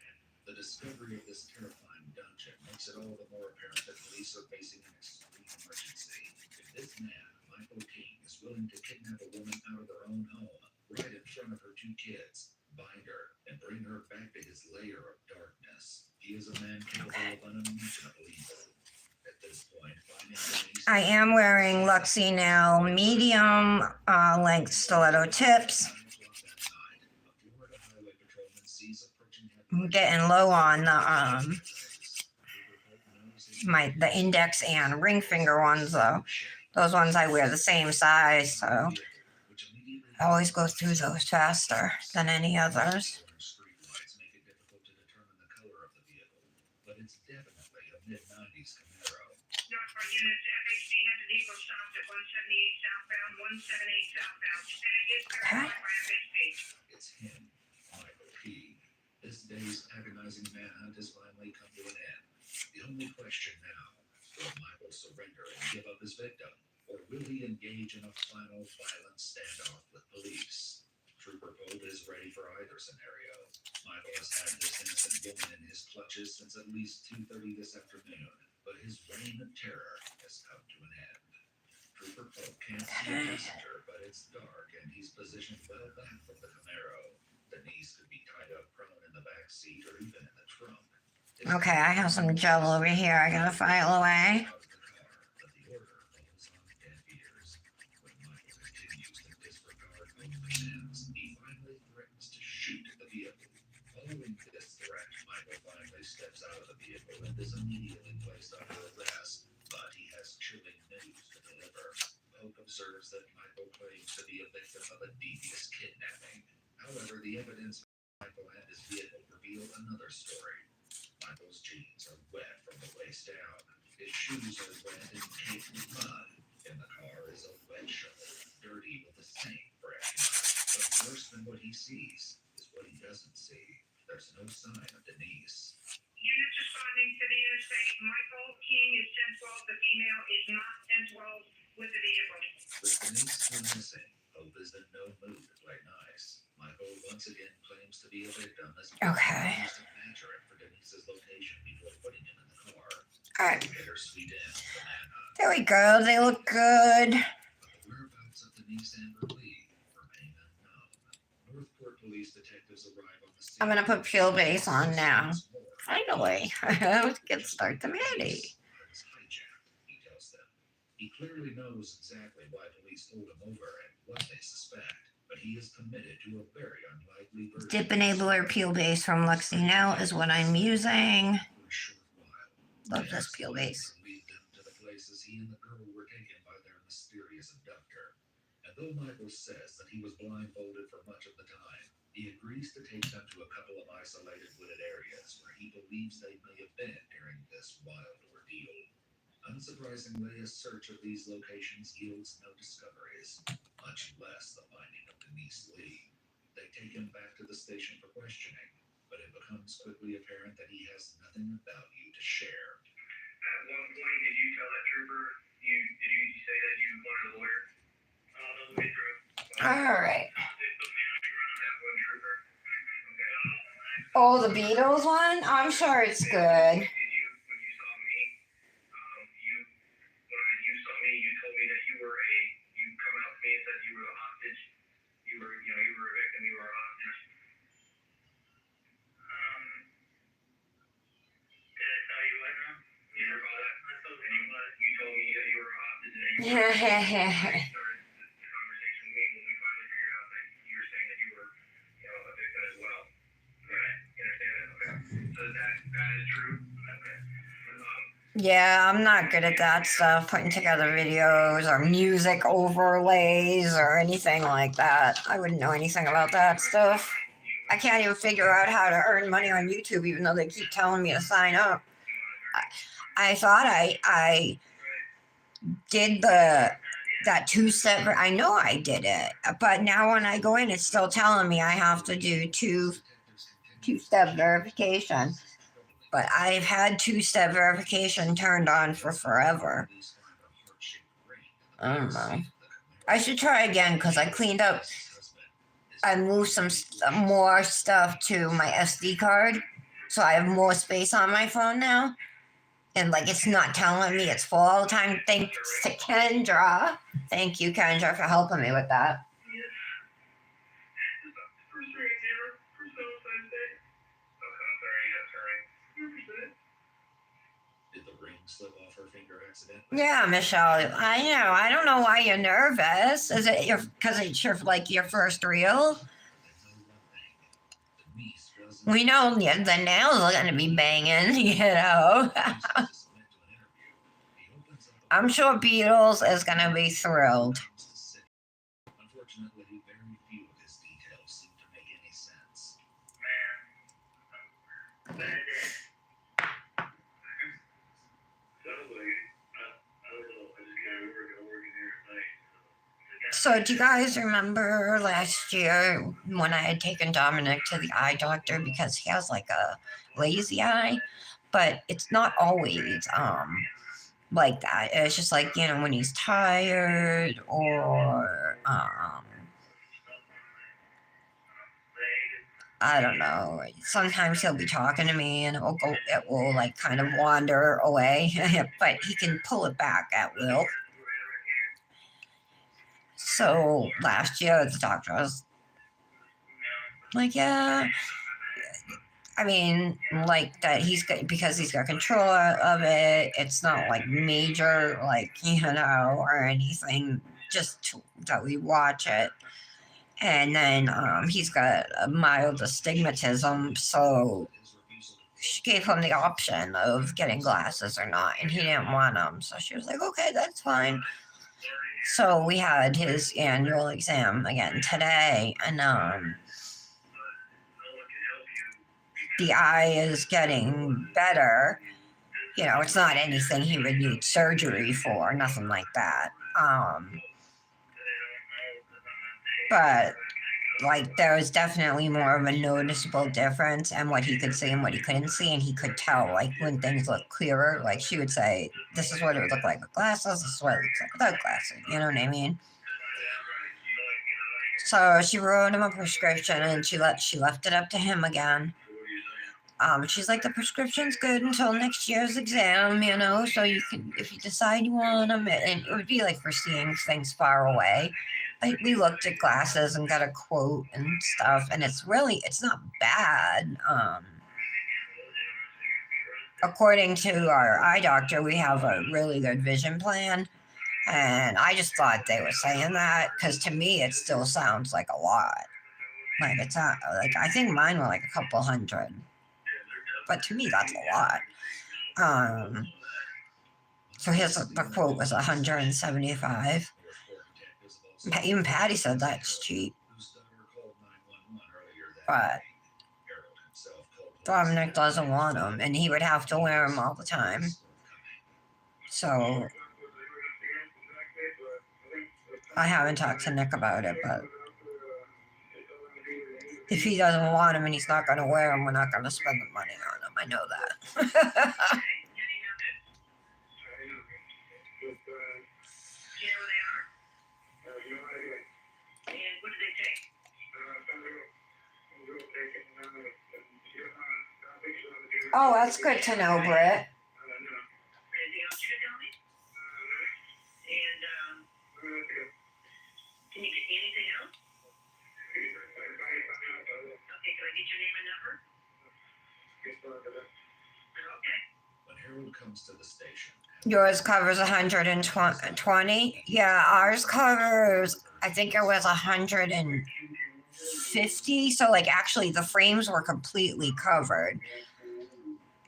The discovery of this terrifying dungeon makes it all the more apparent that police are facing an extreme emergency. If this man, Michael King, is willing to kidnap a woman out of their own home, right in front of her 2 kids, bind her, and bring her back to his lair of darkness, he is a man capable of unimaginable evil. At this point, finding Denise I am wearing Luxie now medium length stiletto tips. I'm getting low on the index and ring finger ones though. Those ones I wear the same size, so I always go through those faster than any others. But it's definitely a mid-90s Camaro. Northport units, FHC has an Eagle stopped at 178 southbound, 178 southbound. Stag is verified by FHC. It's him, Michael P. This day's agonizing manhunt has finally come to an end. The only question now, will Michael surrender and give up his victim, or will he engage in a final violent standoff with police? Trooper Pope is ready for either scenario. Michael has had this innocent woman in his clutches since at least 2:30 this afternoon, but his reign of terror has come to an end. Trooper Pope can't see a passenger, but it's dark and he's positioned well back from the Camaro. Denise could be tied up prone in the back seat or even in the trunk. Okay, I have some gel over here. I gotta file away. Out of the car, but the order falls on deaf ears. When Michael continues to disregard Pope's commands, he finally threatens to shoot at the vehicle. Following this threat, Michael finally steps out of the vehicle and is immediately placed under arrest, but he has chilling news to deliver. Pope observes that Michael claims to be a victim of a devious kidnapping. However, the evidence of Michael and his vehicle reveal another story. Michael's jeans are wet from the waist down. His shoes are wet and caked with mud. In the car is a wet shovel, dirty with the same fresh mud. But worse than what he sees is what he doesn't see. There's no sign of Denise. Units responding to the interstate. Michael King is 1012. The female is not 1012 with the vehicle. With Denise still missing, Hope is in no mood to play nice. Michael once again claims to be a victim as he Okay. continues to badger him for Denise's location before putting him in the car. Alright, Bittersweet end to the manhunt. there we go. They look good. But the whereabouts of Denise Amber Lee remain unknown. Northport police detectives arrive on the scene. I'm gonna put Peel Base on now. Finally. Let's get start the Maddie. He tells them. He clearly knows exactly why police pulled him over and what they suspect, but he is committed to a very unlikely version. Dip Enabler Peel Base from Luxie now is what I'm using. For a short while, Love this Peel Base. lead them to the places he and the girl were taken by their mysterious abductor. And though Michael says that he was blindfolded for much of the time, he agrees to take them to a couple of isolated wooded areas where he believes they may have been during this wild ordeal. Unsurprisingly, a search of these locations yields no discoveries, much less the finding of Denise Lee. They take him back to the station for questioning, but it becomes quickly apparent that he has nothing of value to share. At one point, did you tell that trooper, did you say that you wanted a lawyer? No, we through. Alright. That one trooper. Okay. Oh, the Beatles one? I'm sure it's good. Did you, when you saw me, when you saw me, you told me that you come out to me and said you were a hostage. You were a victim, you were a hostage. Did I tell you what now? You recall that? I told you told me that you were a hostage and you started the conversation with me when we finally figured out that you were saying that you were, a victim as well. Right. You understand that? Okay. So that is true. Okay. Yeah, I'm not good at that stuff, putting together videos or music overlays or anything like that. I wouldn't know anything about that stuff. I can't even figure out how to earn money on YouTube, even though they keep telling me to sign up. I thought I did that two-step. I know I did it, but now when I go in, it's still telling me I have to do two-step verification. But I've had two-step verification turned on for forever. I don't know. I should try again because I cleaned up I moved some more stuff to my SD card, so I have more space on my phone now. And like it's not telling me it's full all the time. Thanks to Kendra. Thank you, Kendra, for helping me with that. Did the ring slip off her finger accidentally? Yeah, Michelle. I know. I don't know why you're nervous. Is it because it's your like your first reel? We know the nails are gonna be banging. You know. I'm sure Beatles is gonna be thrilled. Unfortunately, very few of his details seem to make any sense. So, do you guys remember last year when I had taken Dominic to the eye doctor because he has like a lazy eye, but it's not always like that. It's just like when he's tired or I don't know. Sometimes he'll be talking to me and it will like kind of wander away, but he can pull it back at will. So last year the doctor was like, yeah, I mean, like that he's got because he's got control of it. It's not like major, like or anything. Just that we watch it, and then he's got a mild astigmatism, so she gave him the option of getting glasses or not, and he didn't want them. So she was like, "Okay, that's fine." So we had his annual exam again today, and the eye is getting better. It's not anything he would need surgery for, nothing like that. But like there was definitely more of a noticeable difference and what he could see and what he couldn't see, and he could tell like when things look clearer. Like she would say, "This is what it would look like with glasses. This is what it looks like without glasses." You know what I mean? So she wrote him a prescription, and she left it up to him again. She's like, the prescription's good until next year's exam, so you can, if you decide you want them, and it would be like for seeing things far away. Like we looked at glasses and got a quote and stuff, and it's not bad. According to our eye doctor, we have a really good vision plan. And I just thought they were saying that because to me, it still sounds like a lot. Like it's not like I think mine were like a couple hundred. But to me, that's a lot. So the quote was 175. Even Patty said that's cheap. But Dominic doesn't want them, and he would have to wear them all the time. So I haven't talked to Nick about it, but if he doesn't want them and he's not going to wear them, we're not going to spend the money on them. I know that. Oh, that's good to know, Britt. Can you get anything else? Okay, can I get your name and number? Okay. When Harold comes to the station. Yours covers 120. Yeah, ours covers, I think it was 150. So like actually the frames were completely covered.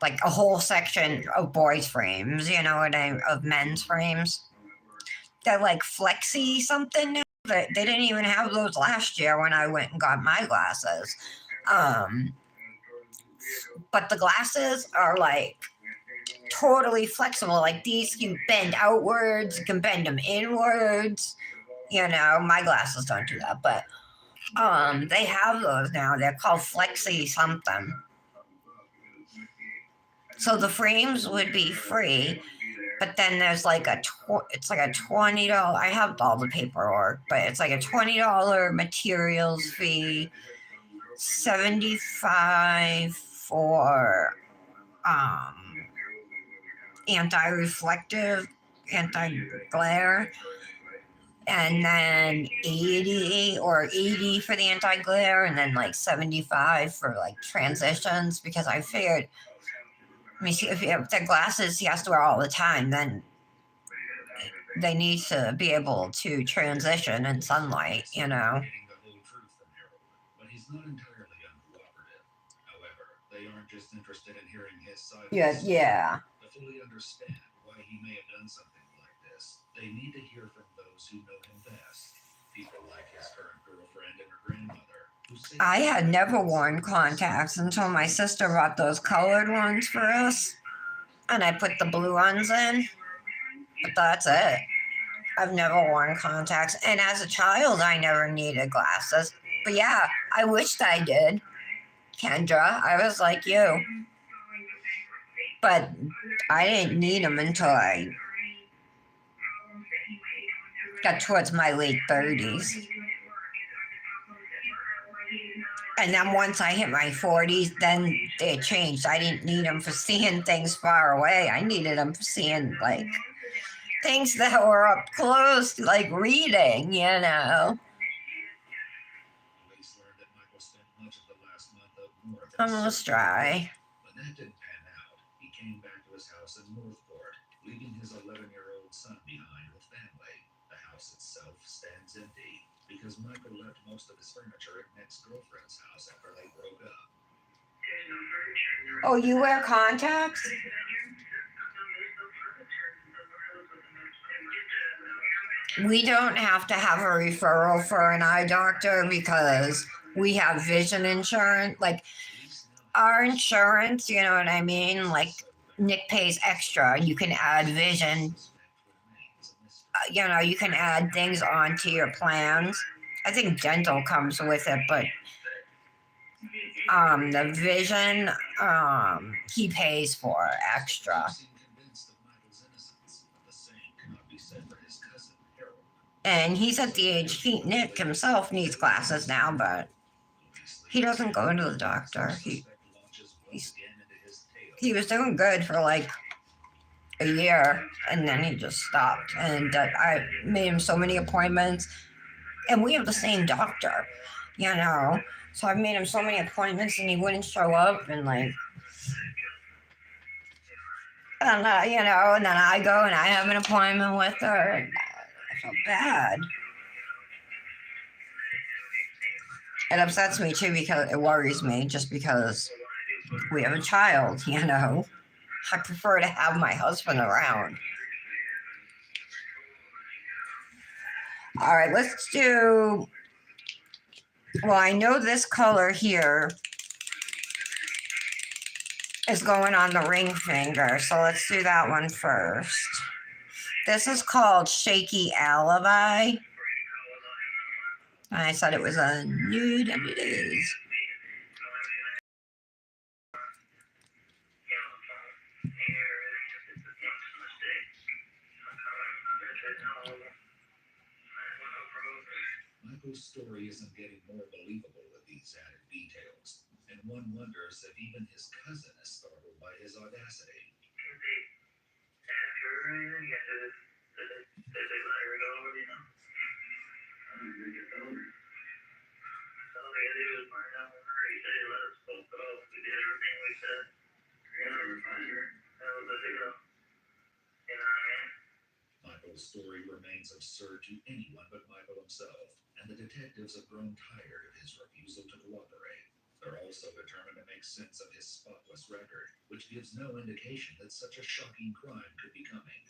Like a whole section of boys' frames, of men's frames. They're like flexi something now. They didn't even have those last year when I went and got my glasses. But the glasses are like totally flexible. Like these can bend outwards, you can bend them inwards. My glasses don't do that, but they have those now. They're called flexi something. So the frames would be free, but then there's like it's like a $20. I have all the paperwork, but it's like a $20 materials fee, 75 for anti-reflective, anti-glare, and then 80 for the anti-glare, and then like 75 for like transitions, because I figured, I mean, if you have the glasses he has to wear all the time, then they need to be able to transition in sunlight, you know. Getting the whole truth from Harold, but he's not entirely uncooperative. However, they aren't just interested in hearing his side of the story. Yeah. To fully understand why he may have done something like this, they need to hear from those who know him best. People like his current girlfriend and her grandmother, who say I had never worn contacts until my sister bought those colored ones for us, and I put the blue ones in, but that's it. I've never worn contacts, and as a child, I never needed glasses. But yeah, I wished I did, Kendra. I was like you, but I didn't need them until I got towards my late 30s. And then once I hit my 40s, then it changed. I didn't need them for seeing things far away. I needed them for seeing like things that were up close, like reading, you know. Police learned that Michael spent much of the last month up north. Almost dry. When that didn't pan out, he came back to his house in Northport, leaving his 11-year-old son behind with family. The house itself stands empty because Michael left most of his furniture at Nick's girlfriend's house after they broke up. Oh, you wear contacts? We don't have to have a referral for an eye doctor because we have vision insurance. Like our insurance, you know what I mean? Like Nick pays extra. You can add vision. You know, you can add things onto your plans. I think dental comes with it, but the vision, he pays for extra. And he's at the age, Nick himself needs glasses now, but he doesn't go to the doctor. He was doing good for like a year, and then he just stopped. And I made him so many appointments, and we have the same doctor, you know. So I made him so many appointments, and he wouldn't show up, and like, and you know, and then I go and I have an appointment with her, and I felt bad. It upsets me too because it worries me, just because we have a child, you know. I prefer to have my husband around. All right, let's do, well, I know this color here is going on the ring finger, so let's do that one first. This is called Shaky Alibi. I said it was a nude, and it is. Michael's story isn't getting more believable with these added details, and one wonders if even his cousin is startled by his audacity. Michael's story remains absurd to anyone but Michael himself, and the detectives have grown tired of his refusal to cooperate. They're also determined to make sense of his spotless record, which gives no indication that such a shocking crime could be coming.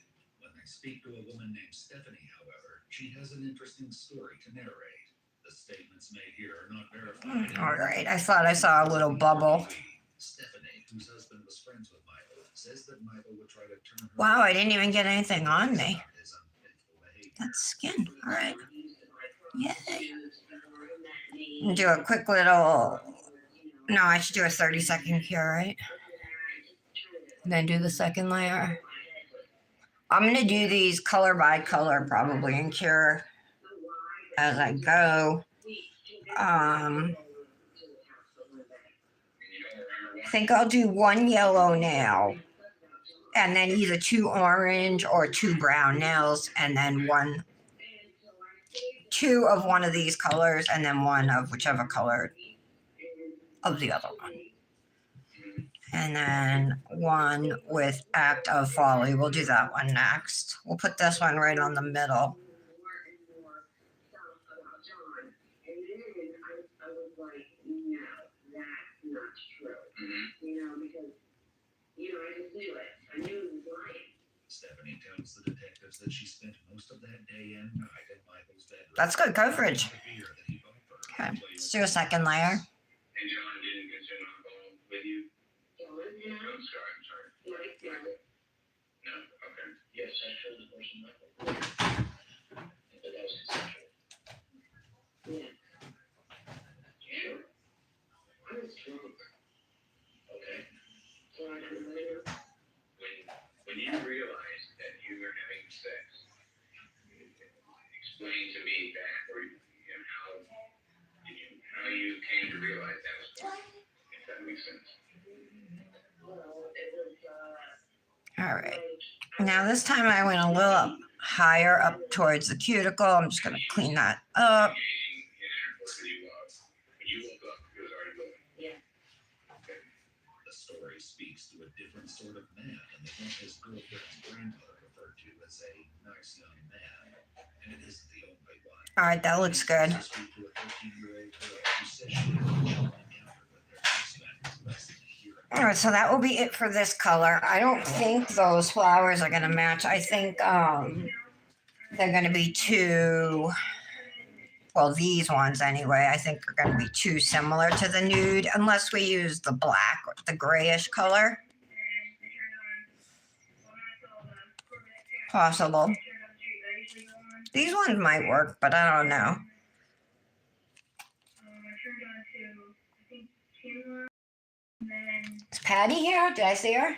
When they speak to a woman named Stephanie, however, she has an interesting story to narrate. The statements made here are not verified. All right, I thought I saw a little bubble. Stephanie, whose husband was friends with Michael, says that Michael would try to turn her. Wow, I didn't even get anything on me. That's skin. All right. Yay. And do a quick little, no, I should do a 30-second cure, right? And then do the second layer. I'm going to do these color by color probably and cure as I go. I think I'll do one yellow nail and then either 2 orange or 2 brown nails and then 2 of one of these colors and then 1 of whichever color of the other one. And then 1 with Act of Folly. We'll do that one next. We'll put this one right on the middle. Stephanie tells the detectives that she spent most of that day and night in Michael's bedroom. That's good coverage. The beer that he bought for her. Okay, let's do a second layer. And John didn't consume alcohol with you? I'm sorry. No? Okay. Yes, I killed the person, Michael. But that was consensual. Yeah. Sure. I was drunk. Okay. So I don't know. When you realized that you were having sex, explain to me that, or how you came to realize that was fun, if that makes sense. Well, it was, All right. Now this time I went a little up higher up towards the cuticle. I'm just going to clean that up. Engaging in intercourse that you loved. When you woke up, it was already going. yeah. Okay. The story speaks to a different sort of man than the one his girlfriend's grandmother referred to as a nice young man. And it isn't the only one. All right, that looks good. To speak to a 13-year-old girl who says she had an encounter with their husband less than a year ago. All right, so that will be it for this color. I don't think those flowers are going to match. I think they're going to be too, well, these ones anyway, I think are going to be too similar to the nude unless we use the black, the grayish color. Possible. These ones might work, but I don't know. Is Patty here? Did I see her?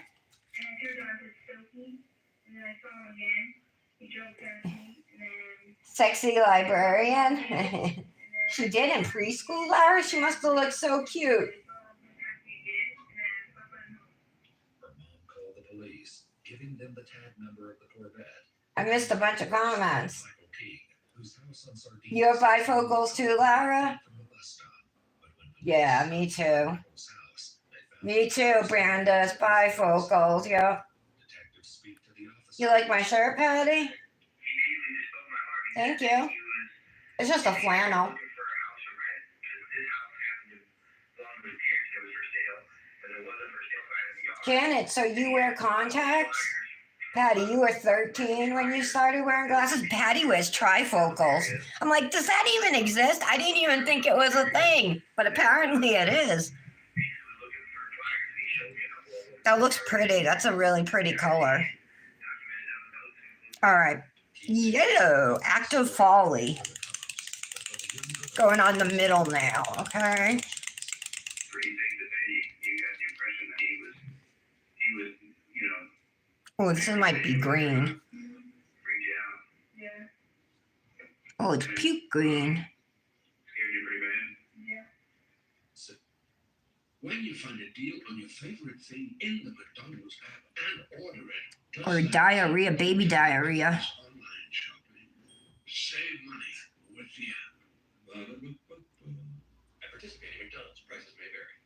Sexy librarian. She did in preschool, Larry. She must have looked so cute. Her mom called the police, giving them the tag number of the Corvette. I missed a bunch of comments. Michael King, whose house on Sardines You have bifocals too, Lara? from the bus stop. But when police Yeah, me too. Michael's house, they found Me too, Branda's bifocals. Yeah. detectives speak to the officer. You like my shirt, Patty? Thank you. It's just a flannel. Janet, so you wear contacts? Patty, you were 13 when you started wearing glasses. Patty wears trifocals. I'm like, does that even exist? I didn't even think it was a thing, but apparently it is. That looks pretty. That's a really pretty color. All right. Yellow, Active Folly. Going on the middle now, okay? Oh, this might be green. Oh, it's puke green. So, when you find a deal on your favorite thing in the McDonald's app and order it, just Or like diarrhea, baby diarrhea. online shopping. Save money with the app. At participating McDonald's, prices may vary.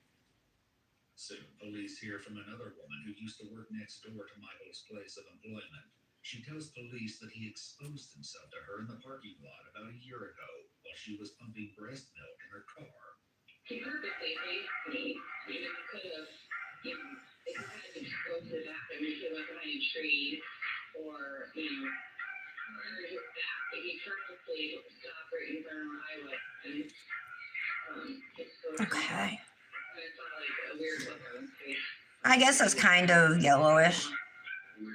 Soon, police hear from another woman who used to work next door to Michael's place of employment. She tells police that he exposed himself to her in the parking lot about a year ago while she was pumping breast milk in her car. He purposely faced me. He could have, if I had to go to the bathroom if he went behind a tree or, under his back, but he purposely stopped right in front of where I was and exposed me. Okay. And I saw like a weird look on his face. I guess it's kind of yellowish. Like, no,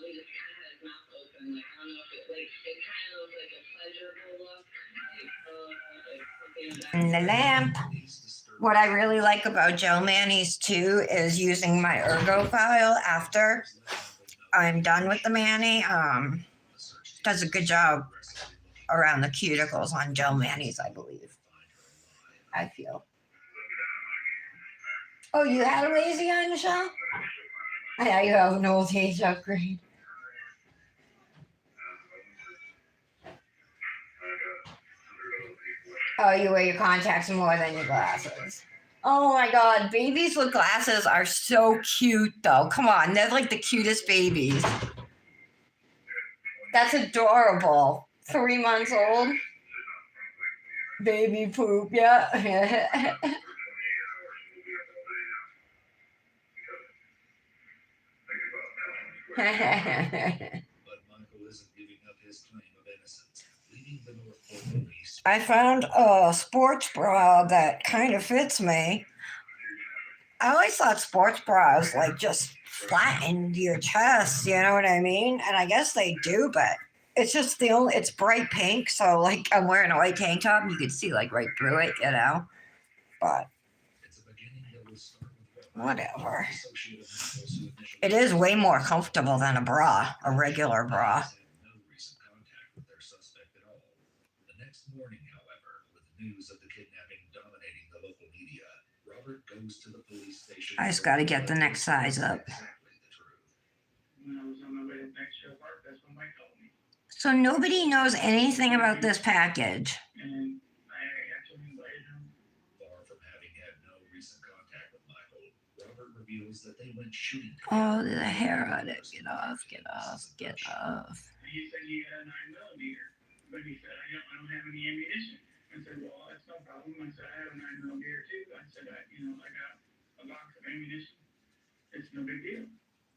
he just kind of had his mouth open. Like, I don't know if it kind of looked like a pleasurable look. Like something And the lamp. What I really like about Joe Manny's too is using my ergo file after I'm done with the mani. Does a good job around the cuticles on gel manis, I believe. I feel. Oh, you had a lazy eye, Michelle? Yeah, you have an old age upgrade. Oh, you wear your contacts more than your glasses. Oh my god, babies with glasses are so cute though. Come on, they're like the cutest babies. That's adorable. 3 months old. Baby poop, yeah. But Michael isn't giving up his claim of innocence, leading the North Pole police. I found a sports bra that kind of fits me. I always thought sports bras like just flattened your chest, you know what I mean? And I guess they do, but it's just it's bright pink, so like I'm wearing a white tank top and you can see like right through it, you know. But It's a beginning that will start with whatever. associated Michael's who initially It is way more comfortable than a bra, a regular bra. had no recent contact with their suspect at all. The next morning, however, with news of the kidnapping dominating the local media, Robert goes to the police station. I just got to get the next size up. Exactly the truth. When I was on my way to Mexico Park, that's when Mike called me. So nobody knows anything about this package. And I actually invited him. Far from having had no recent contact with Michael, Robert reveals that they went shooting. Oh, the hair on it. Get off, get off, get off. He said he had a 9mm, but he said, I don't have any ammunition. I said, well, that's no problem. I said, I have a 9mm too. I said, I got a box of ammunition. It's no big deal.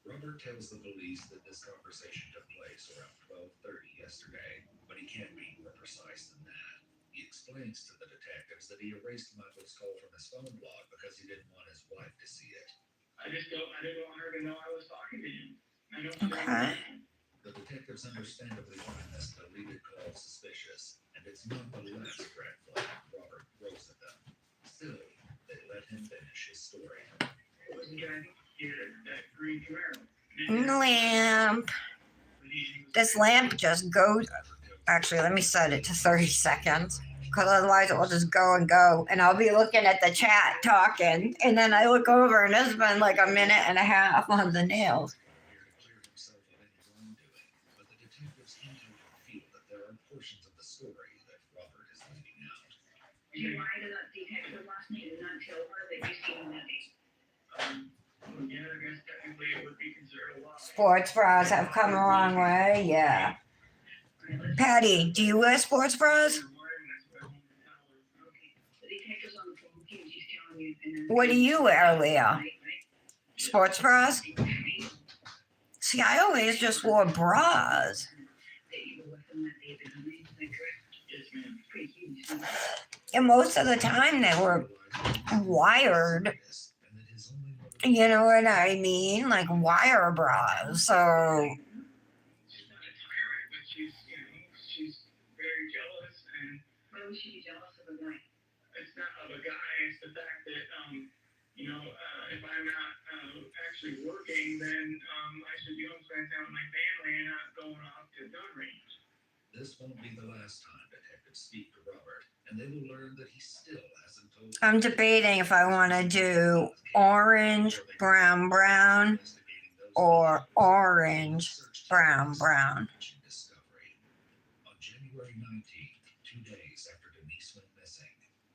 Robert tells the police that this conversation took place around 12:30 yesterday, but he can't be more precise than that. He explains to the detectives that he erased Michael's call from his phone log because he didn't want his wife to see it. I didn't want her to know I was talking to him. I know she Okay. The detectives understandably find this deleted call suspicious, and it's not the last red flag Robert throws at them. Still, they let him finish his story. I wasn't driving here, that green Camaro. Lamp. This lamp just goes. Actually, let me set it to 30 seconds because otherwise it will just go and go. And I'll be looking at the chat talking. And then I look over and it's been like a minute and a half on the nails. Here to clear himself of any wrongdoing, but the detectives can't help but feel that there are portions of the story that Robert is leaving out. You lied to that detective last night and not tell her that you seen Nettie. Yeah, I guess technically it would be considered a lie. Sports bras have come a long way. Yeah. Patty, do you wear sports bras? Okay. The detective's on the phone. He's telling you. And then What do you wear, Leah? Right? Sports bras? See, I always just wore bras. That you were with them that day, but you made the correct. Yes, ma'am. Pretty huge. And most of the time they were wired. You know what I mean? Like wire bras. So, She's not a tyrant, but she's very jealous, and Why would she be jealous of a guy? it's not of a guy. It's the fact that if I'm not actually working, then I should be home spending time with my family and not going off to gun range. This won't be the last time detectives speak to Robert, and they will learn that he still hasn't told. I'm debating if I want to do orange, brown, brown, or orange, brown, brown. On January 19th, 2 days after Denise went missing,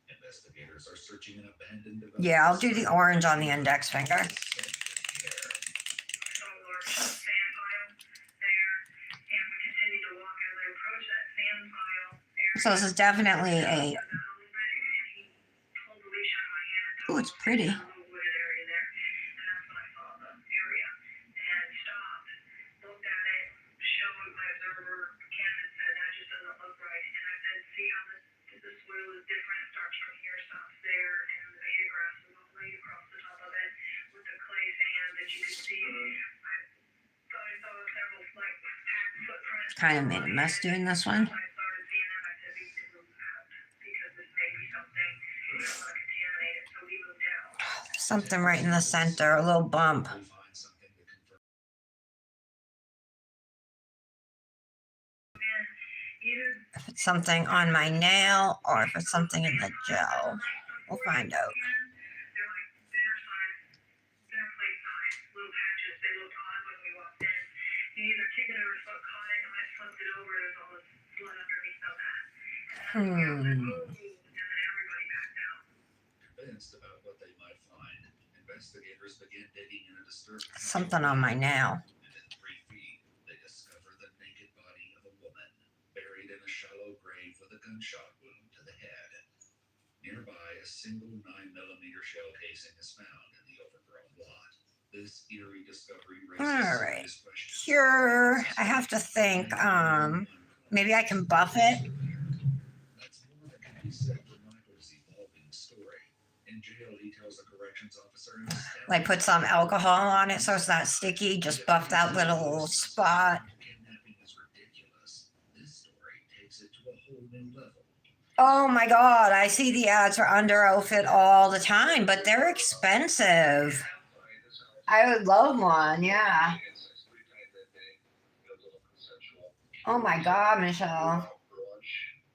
investigators are searching an abandoned development. Yeah, I'll do the orange on the index finger. So this is definitely a. Oh, it's pretty. Kind of made a mess doing this one. Something right in the center, a little bump. something on my nail or if it's something in the gel. We'll find out. They're like dinner size, dinner plate size, little patches. They looked odd when we walked in. He either kicked it or his foot caught it, and when I flipped it over, there's all this blood underneath of that. And then everybody backed out. Convinced about what they might find, investigators began digging in a disturbed Something on my nail. Within 3 feet, they discovered the naked body of a woman, buried in a shallow grave with a gunshot wound to the head. Nearby, a single 9mm shell casing is found in the overgrown lot. This eerie discovery raises Alright. serious questions. Here, I have to think, maybe I can buff it. That's more than can be said for Michael's evolving story. In jail, he tells the corrections officer, Like put some alcohol on it so it's not sticky. Just buff that little spot. Kidnapping is ridiculous. This story takes it to a whole new level. Oh my god, I see the ads for Under Outfit all the time, but they're expensive. I would love one, yeah. Oh my god, Michelle.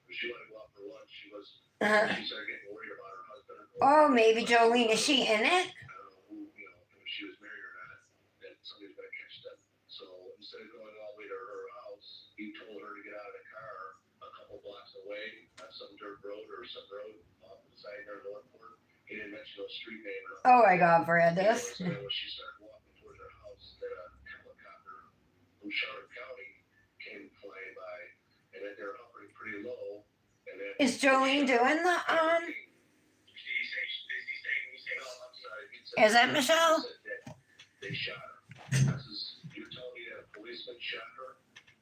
She wanted to go out for lunch. She Uh, started getting worried about her husband. oh, maybe Jolene, is she in it? I don't know who, if she was married or not, that somebody's gonna catch them. So instead of going all the way to her house, he told her to get out of the car a couple blocks away on some dirt road or some road off the side there in Northport. He didn't mention no street name or Oh my god, Brandis. So then when she started walking towards her house, that a helicopter from Charlotte County came flying by, and then they're hovering pretty low. And then Is Jolene doing the Is that Michelle? They shot her. You told me that a policeman shot her?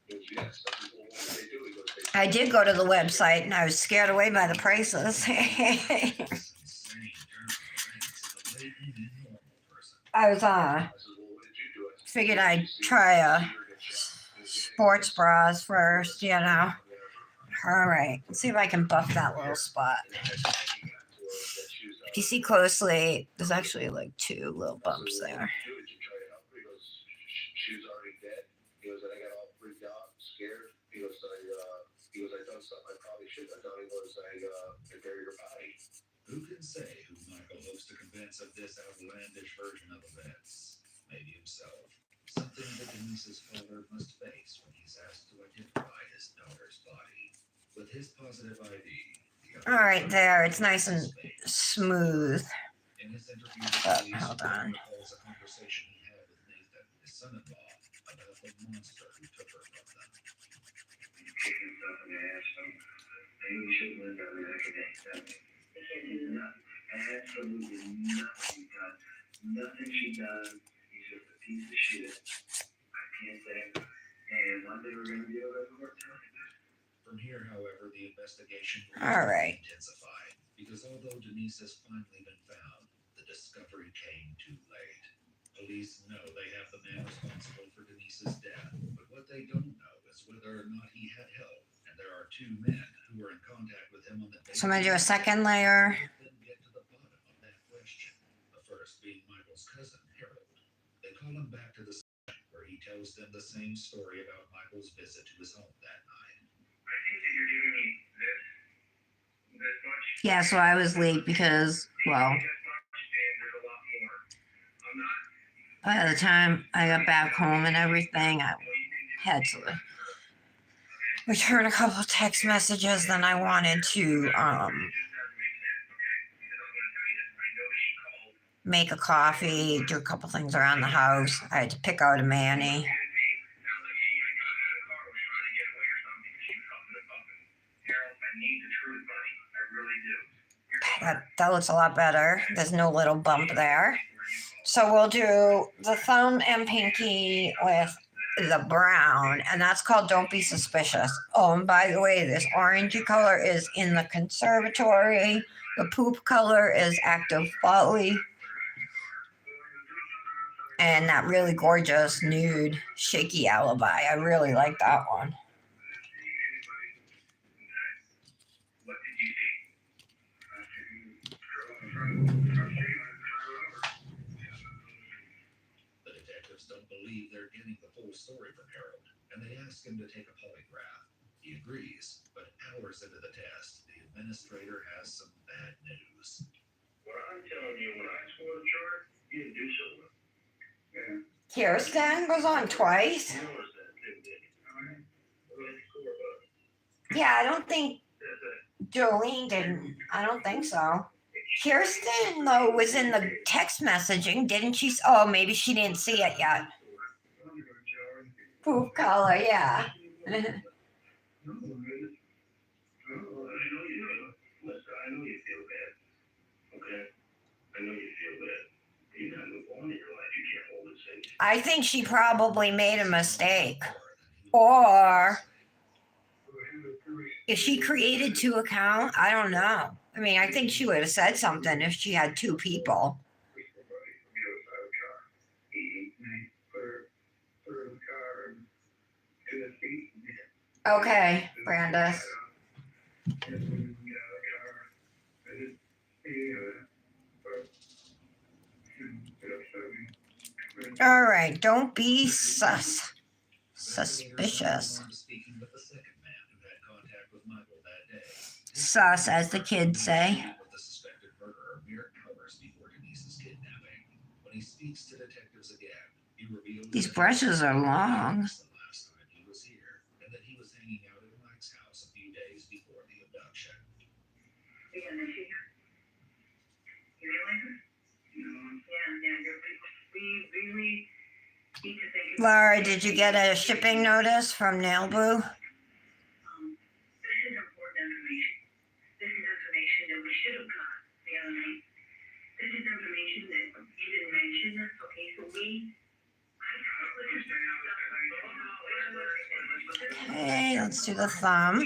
He goes, yes. I said, well, what did they do? He goes, I did go to the website and I was scared away by the prices. I was figured I'd try a sports bras first, you know. Alright, let's see if I can buff that little spot. If you see closely, there's actually like 2 little bumps there. She was already dead. He goes, and I got all freaked out, scared. He goes, I done something I probably shouldn't have done. He goes, I buried her body. Who can say who Michael hopes to convince of this outlandish version of events? Maybe himself. Something that Denise's father must face when he's asked to identify his daughter's body. With his positive ID, Alright, there, it's nice and smooth. in his interview with police, Hold on. recalls a conversation he had with Nathan, his son-in-law, about the monster who took her from them. Kicking himself in the ass, so maybe we should live that way like a day. They can't do nothing. Absolutely nothing done. Nothing she does. He's just a piece of shit. I can't say. And one day we're going to be able to work together. From here, however, the investigation will All right. intensify, because although Denise has finally been found, the discovery came too late. Police know they have the man responsible for Denise's death, but what they don't know is whether or not he had help, and there are 2 men who were in contact with him on the day. So I'm gonna do a second layer. Then get to the bottom of that question. The first being Michael's cousin, Harold. They call him back to the site where he tells them the same story about Michael's visit to his home that night. I think that you're giving me this much. Yeah, so I was late because, well, This much, and there's a lot more. I'm not. by the time I got back home and everything, I had to return a couple text messages. Then I wanted to make a coffee, do a couple things around the house. I had to pick out a mani. That looks a lot better. There's no little bump there. So we'll do the thumb and pinky with the brown, and that's called Don't Be Suspicious. Oh, and by the way, this orangey color is in the conservatory. The poop color is Active Folly. And that really gorgeous nude shaky alibi. I really like that one. The detectives don't believe they're getting the full story from Harold, and they ask him to take a polygraph. He agrees, but hours into the test, the administrator has some bad news. What I'm telling you, when I scored a chart, you didn't do so well. Yeah. Kirsten was on twice. You noticed that too, didn't you? All right. What did you score about? Yeah, I don't think That's it. Jolene didn't. I don't think so. Kirsten, though, was in the text messaging, didn't she? Oh, maybe she didn't see it yet. Poof color, yeah. No, I know you do. Listen, I know you feel bad. Okay? I know you feel bad. You gotta move on in your life. You can't hold it safe. I think she probably made a mistake. Or if she created two accounts, I don't know. I mean, I think she would have said something if she had two people. Okay, Brandis. All right, don't be suspicious. Speaking with the second man who had contact with Michael that day. Sus, as the kids say. With the suspected murderer mere hours before Denise's kidnapping. When he speaks to detectives again, he reveals These brushes are long. the last time he was here, and that he was hanging out at Mike's house a few days before the abduction. Yeah, is she here? You realize it? We really need to think. Laura, did you get a shipping notice from Nail Boo? This is important information. This is information that we should have got the other night. This is information that you didn't mention. Okay, so Okay, let's do the thumb.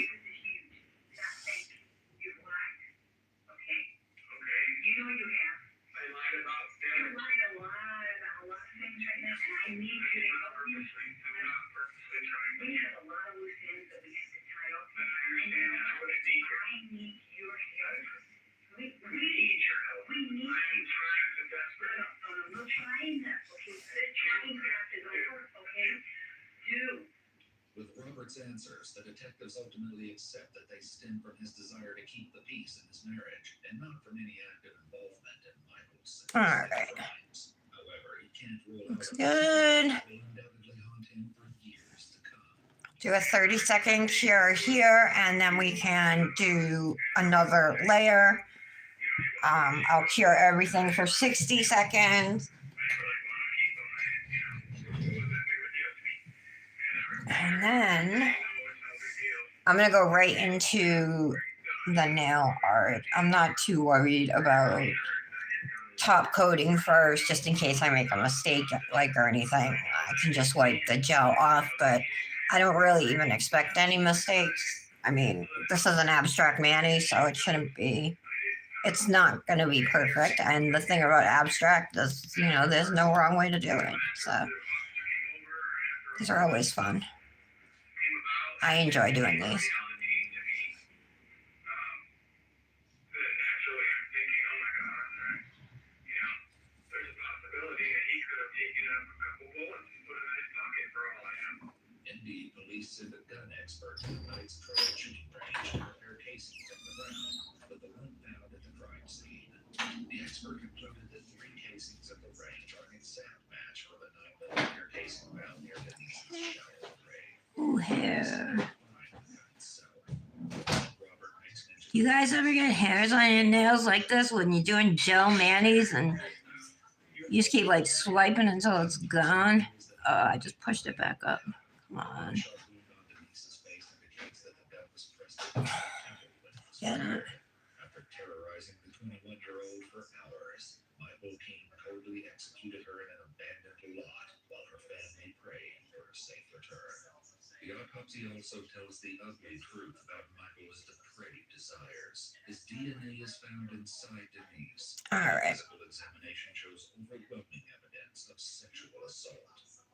With Robert's answers, the detectives ultimately accept that they stem from his desire to keep the peace in his marriage, and not from any active involvement in Michael's Alright. crimes. However, he can't rule Looks out good. that will undoubtedly haunt him for years to come. Do a 30-second cure here, and then we can do another layer. I'll cure everything for 60 seconds. And then I'm going to go right into the nail art. I'm not too worried about top coating first, just in case I make a mistake or anything. I can just wipe the gel off, but I don't really even expect any mistakes. I mean, this is an abstract mani, so it shouldn't be. It's not going to be perfect. And the thing about abstract is, there's no wrong way to do it. So these are always fun. I enjoy doing these. Indeed, police sent a gun expert to the Knight's Trail shooting range to repair casings in the ground, but the one found at the crime scene. The expert concluded that 3 casings at the range are an exact match for the 9mm casing found near Denise's shallow grave. Ooh, hair. You guys ever get hairs on your nails like this when you're doing gel manis and you just keep swiping until it's gone? I just pushed it back up. Come on. Get it. After terrorizing the 21-year-old for hours, Michael King coldly executed her in an abandoned lot while her family prayed for her safe return. The autopsy also tells the ugly truth about Michael's depraved desires. His DNA is found inside Denise. All right. Physical examination shows overwhelming evidence of sexual assault.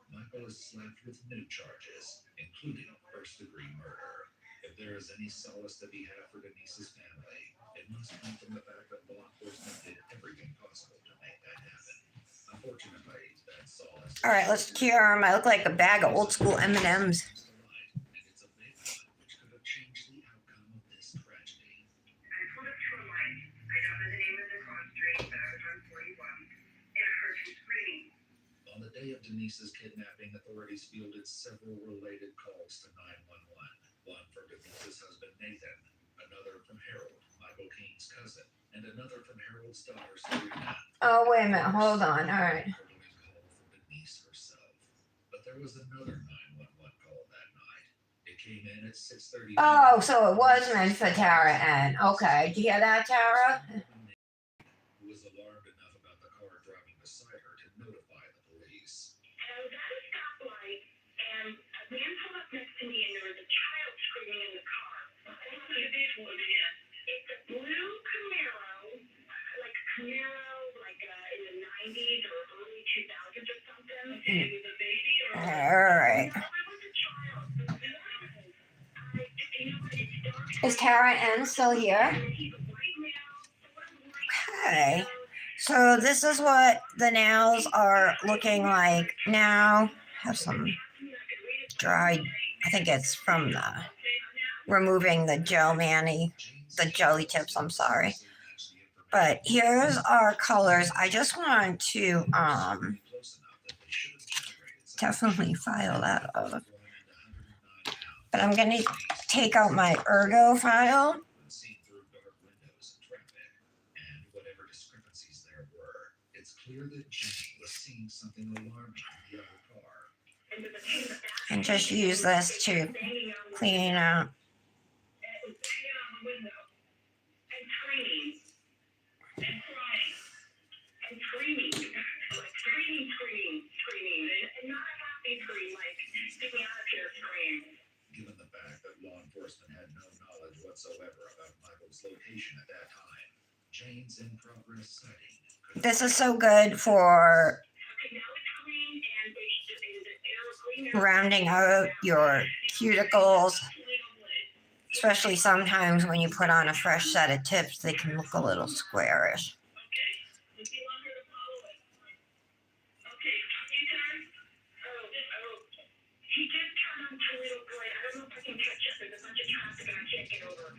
Michael is slapped with new charges, including first-degree murder. If there is any solace to be had for Denise's family, it must come from the fact that law enforcement did everything possible to make that happen. Unfortunately, that solace. All right, let's cure them. I look like a bag of old school M&Ms. And it's a big one, which could day of Denise's kidnapping, authorities fielded several related calls to 911. One from Denise's husband Nathan, another from Harold, Michael King's cousin, and another from Harold's daughter Serena. Oh, wait a minute. Hold on. All right. Including call from Denise herself. But there was another 911 call that night. It came in at 6:30. Oh, so it was meant for Tara Ann. Okay. Do you hear that, Tara? Who was alarmed enough about the car driving beside her to notify the police. And I was at a stoplight, and a man pulled up next to me, and there was a child screaming in the car. I don't know what it was again. It's a blue Camaro, like Camaro, like in the 90s or early 2000s or something. And it was a baby or All right. no, it was a child. You know what? It's dark. Is Tara Ann still here? He's a white male. Okay. So this is what the nails are looking like now. Have some dried, I think it's from the removing the the jelly tips, I'm sorry. But here's our colors. I just want to definitely file that up. But I'm gonna take out my Ergo file. Seen through dark windows and traffic, and whatever discrepancies there were, it's clear that Jane was seeing something alarming in the other car. And just use this to clean out. Given the fact that law enforcement had no knowledge whatsoever about Michael's location at that time, Jane's in progress sighting could This is so good for rounding out your cuticles, especially sometimes when you put on a fresh set of tips, they can look a little squarish. He just turned on Toledo Boy. I don't know if I can catch up. There's a bunch of traffic and I can't get over.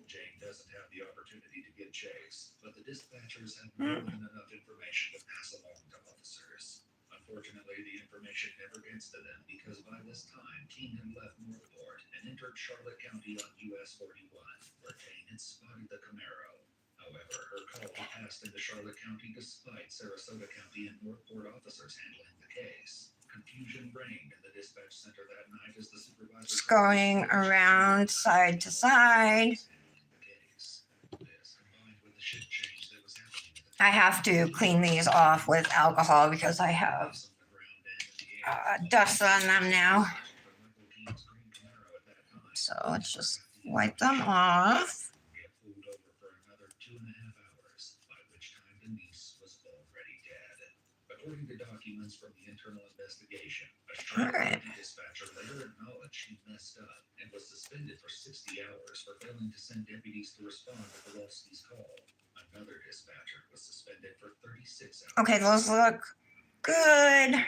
Jane doesn't have the opportunity to get chased, but the dispatchers have more than enough information to pass along to officers. Unfortunately, the information never gets to them because by this time, King had left Northport and entered Charlotte County on US 41, where Jane had spotted the Camaro. However, her call passed into Charlotte County despite Sarasota County and Northport officers handling the case. Confusion reigned in the dispatch center that night as the supervisor Just going around side to side. I have to clean these off with alcohol because I have dust on them now. So let's just wipe them off. According to documents from the internal investigation, a All right. dispatcher later acknowledged she messed up and was suspended for 60 hours for failing to send deputies to respond to Kowalski's call. Another dispatcher was suspended for 36 hours. Okay, those look good.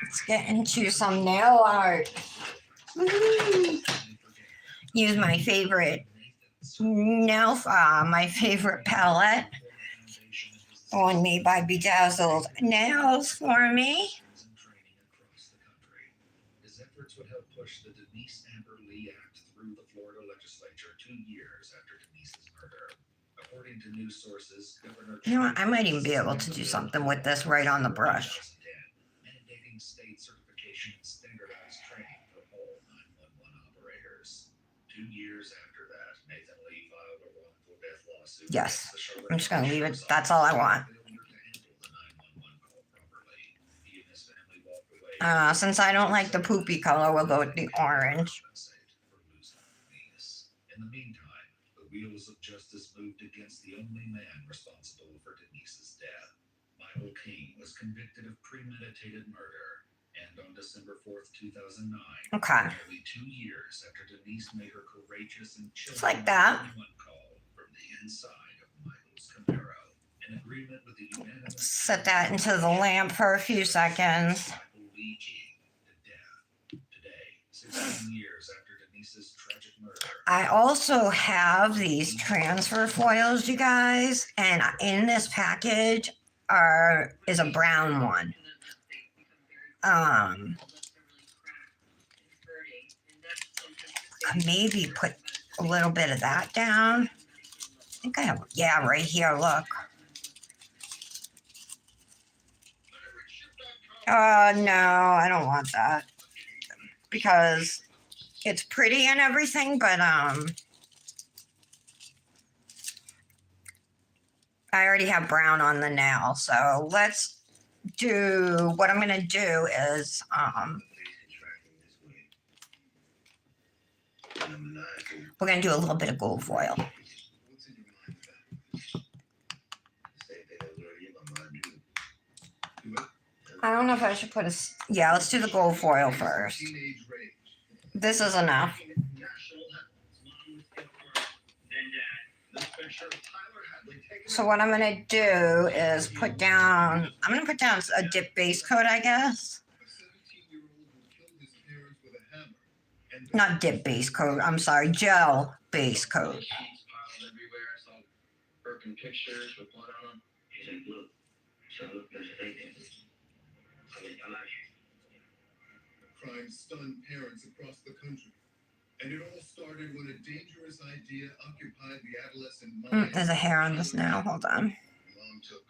Let's get into some nail art. Woo-hoo. Use my favorite my favorite palette. One made by Bedazzled Nails for me. His efforts would help push the Denise Amber Lee Act through the Florida legislature 2 years after Denise's murder. According to news sources, Governor You know what? I might even be able to do something with this right on the brush. mandating state certification and standardized training for all 911 operators. 2 years after that, Nathan Lee filed a wrongful death lawsuit. Yes. against the Charlotte I'm just going to leave it. Sheriff's That's all I want. Office for failure to handle the 911 call properly. He and his family walked away. Since I don't like the poopy color, we'll go with the orange. In the meantime, the wheels of justice moved against the only man responsible for Denise's death. Michael King was convicted of premeditated murder, and on December 4th, 2009, Okay. nearly 2 years after Denise made her courageous and chilling Just like that. 911 call from the inside of Michael's Camaro, in agreement with the unanimous Set that into the lamp for a few seconds. Michael Lee King to death. Today, 16 years after Denise niece's tragic murder. I also have these transfer foils, you guys, and in this package is a brown one. I maybe put a little bit of that down. I think I have, yeah, right here, look. No, I don't want that because it's pretty and everything, but I already have brown on the nail, so let's do, what I'm gonna do is we're gonna do a little bit of gold foil. What's in your mind about it? Same thing that was already in my mind, dude. Do it. I don't know if I should put yeah, let's do the gold foil first. Teenage rage. This is enough. So what I'm gonna do is I'm gonna put down a dip base coat, I guess. A 17-year-old who killed his parents with a hammer. And Not dip base coat, I'm sorry, gel base coat. Sheets piled everywhere. I saw broken pictures with blood on them. He's like, look, so there's a fake in this. I mean, I'm not sure. crime stunned parents across the country. And it all started when a dangerous idea occupied the adolescent mind. There's a hair on this now, hold on. Mom took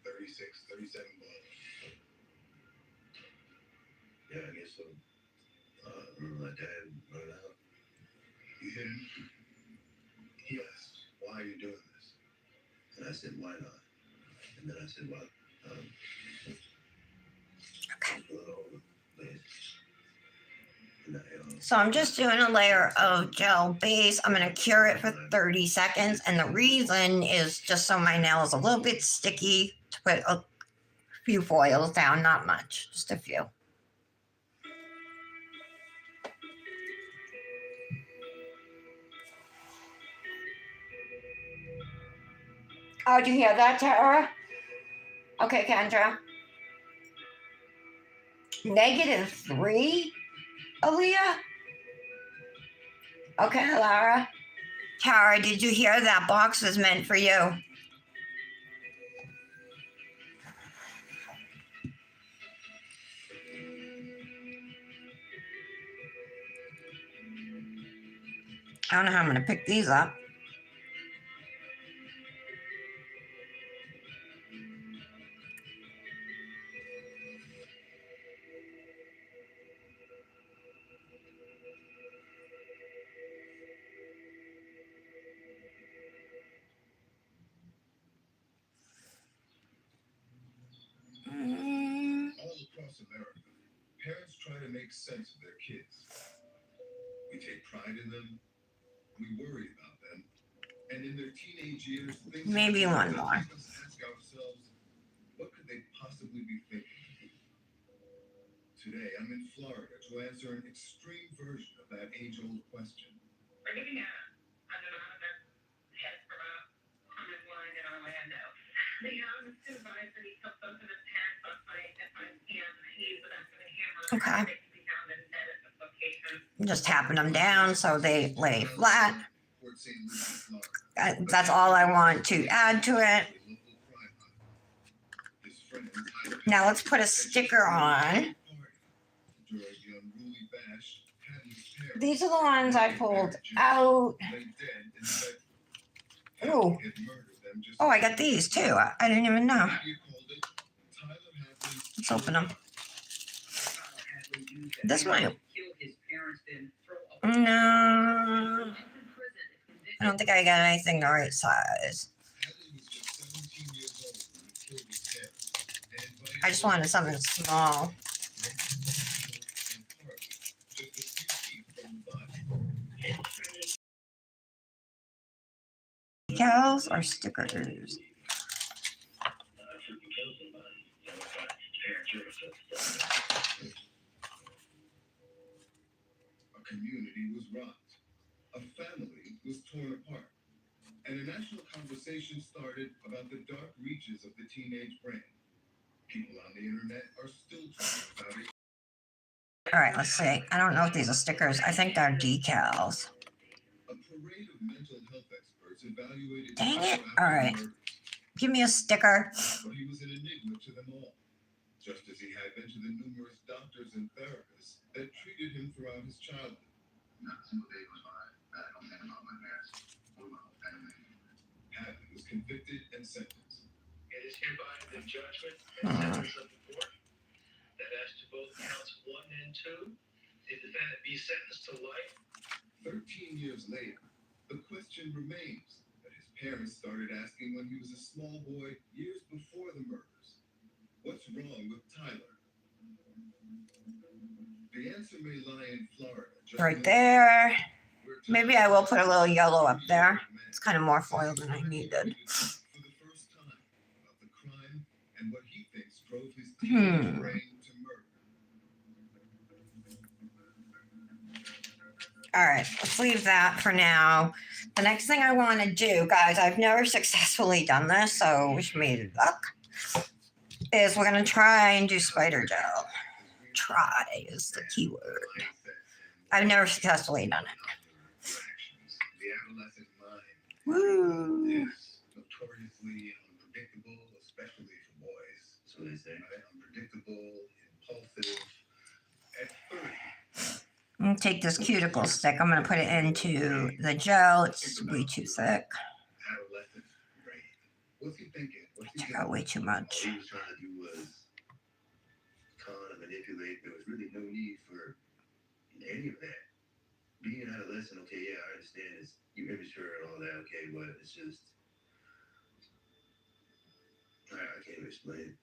36, 37 balls. Yeah, I guess so. Remember my dad brought it out. You hit him? He asked, why are you doing this? And I said, why not? And then I said, well, Okay. blood all over the place. And So I'm just doing a layer of gel base. I'm gonna cure it for 30 seconds. And the reason is just so my nail is a little bit sticky to put a few foils down, not much, just a few. Oh, did you hear that, Tara? Okay, Kendra. -3, Aaliyah? Okay, Lara. Tara, did you hear that box was meant for you? I don't know how I'm going to pick these up. all across America, parents try to make sense of their kids. We take pride in them, we worry about them, and in their teenage years, things Maybe one that more. make us ask ourselves, what could they possibly be thinking? Today, I'm in Florida to answer an extreme version of that age-old question. We're getting an anonymous hit from a common line in Orlando. The supervisor, he took both of his parents last night at 5 p.m. He was after the hammer. Okay. They could be found in dead at this location. I'm just tapping them down so they lay flat. Port St. Lucie, Florida. That's all I want to add to it. His friend, Tyler, Now let's put a sticker on. during the unruly bash, Patty's parents These are the ones I pulled out. lay dead in the bed. Ooh. Patty had murdered them just Oh, I got these too. I didn't even know. Media called it Tyler Hadley's Let's open them. This might. No. I don't think I got anything the right size. Hadley was just 17 years old when he killed his parents and invited I just wanted something small. just a few feet from the body. Decals or stickers? A community was rocked. A family was torn apart. And a national conversation started about the dark reaches of the teenage brain. People on the internet are still talking about it. All right, let's see. I don't know if these are stickers. I think they're decals. A parade of mental health experts evaluated Dang it. Tyler All after right. the murders, Give me a sticker. but he was an enigma to them all, just as he had been to the numerous doctors and therapists that treated him throughout his childhood. Not a single day goes by that I don't think about my parents or my whole family. Hadley was convicted and sentenced. It is hereby the judgment and sentence of the court that as to both counts 1 and 2, the defendant be sentenced to life. 13 years later, the question remains that his parents started asking when he was a small boy years before the murders. What's wrong with Tyler? The answer may lie in Florida. just Right north there. where Maybe I will put a little yellow up there. 33-year-old man It's kind of more foil than I needed. for the first time about the crime and what he thinks drove his teenage brain to murder. All right, let's leave that for now. The next thing I want to do, guys, I've never successfully done this, so wish me luck, is we're going to try and do spider gel. Try is the key word. I've never successfully done it. The adolescent mind Woo! is notoriously unpredictable, especially for boys. So they say. Right? Unpredictable, impulsive. At 30, I'm going to take this cuticle stick. I'm going to put it into the gel. It's way too thick. adolescent brain. What's he thinking? What's he Took out way too All much. he was trying to do was con and manipulate. There was really no need for any of that. Being an adolescent, okay, yeah, I understand it's you're immature and all that, okay, but it's just I can't even explain.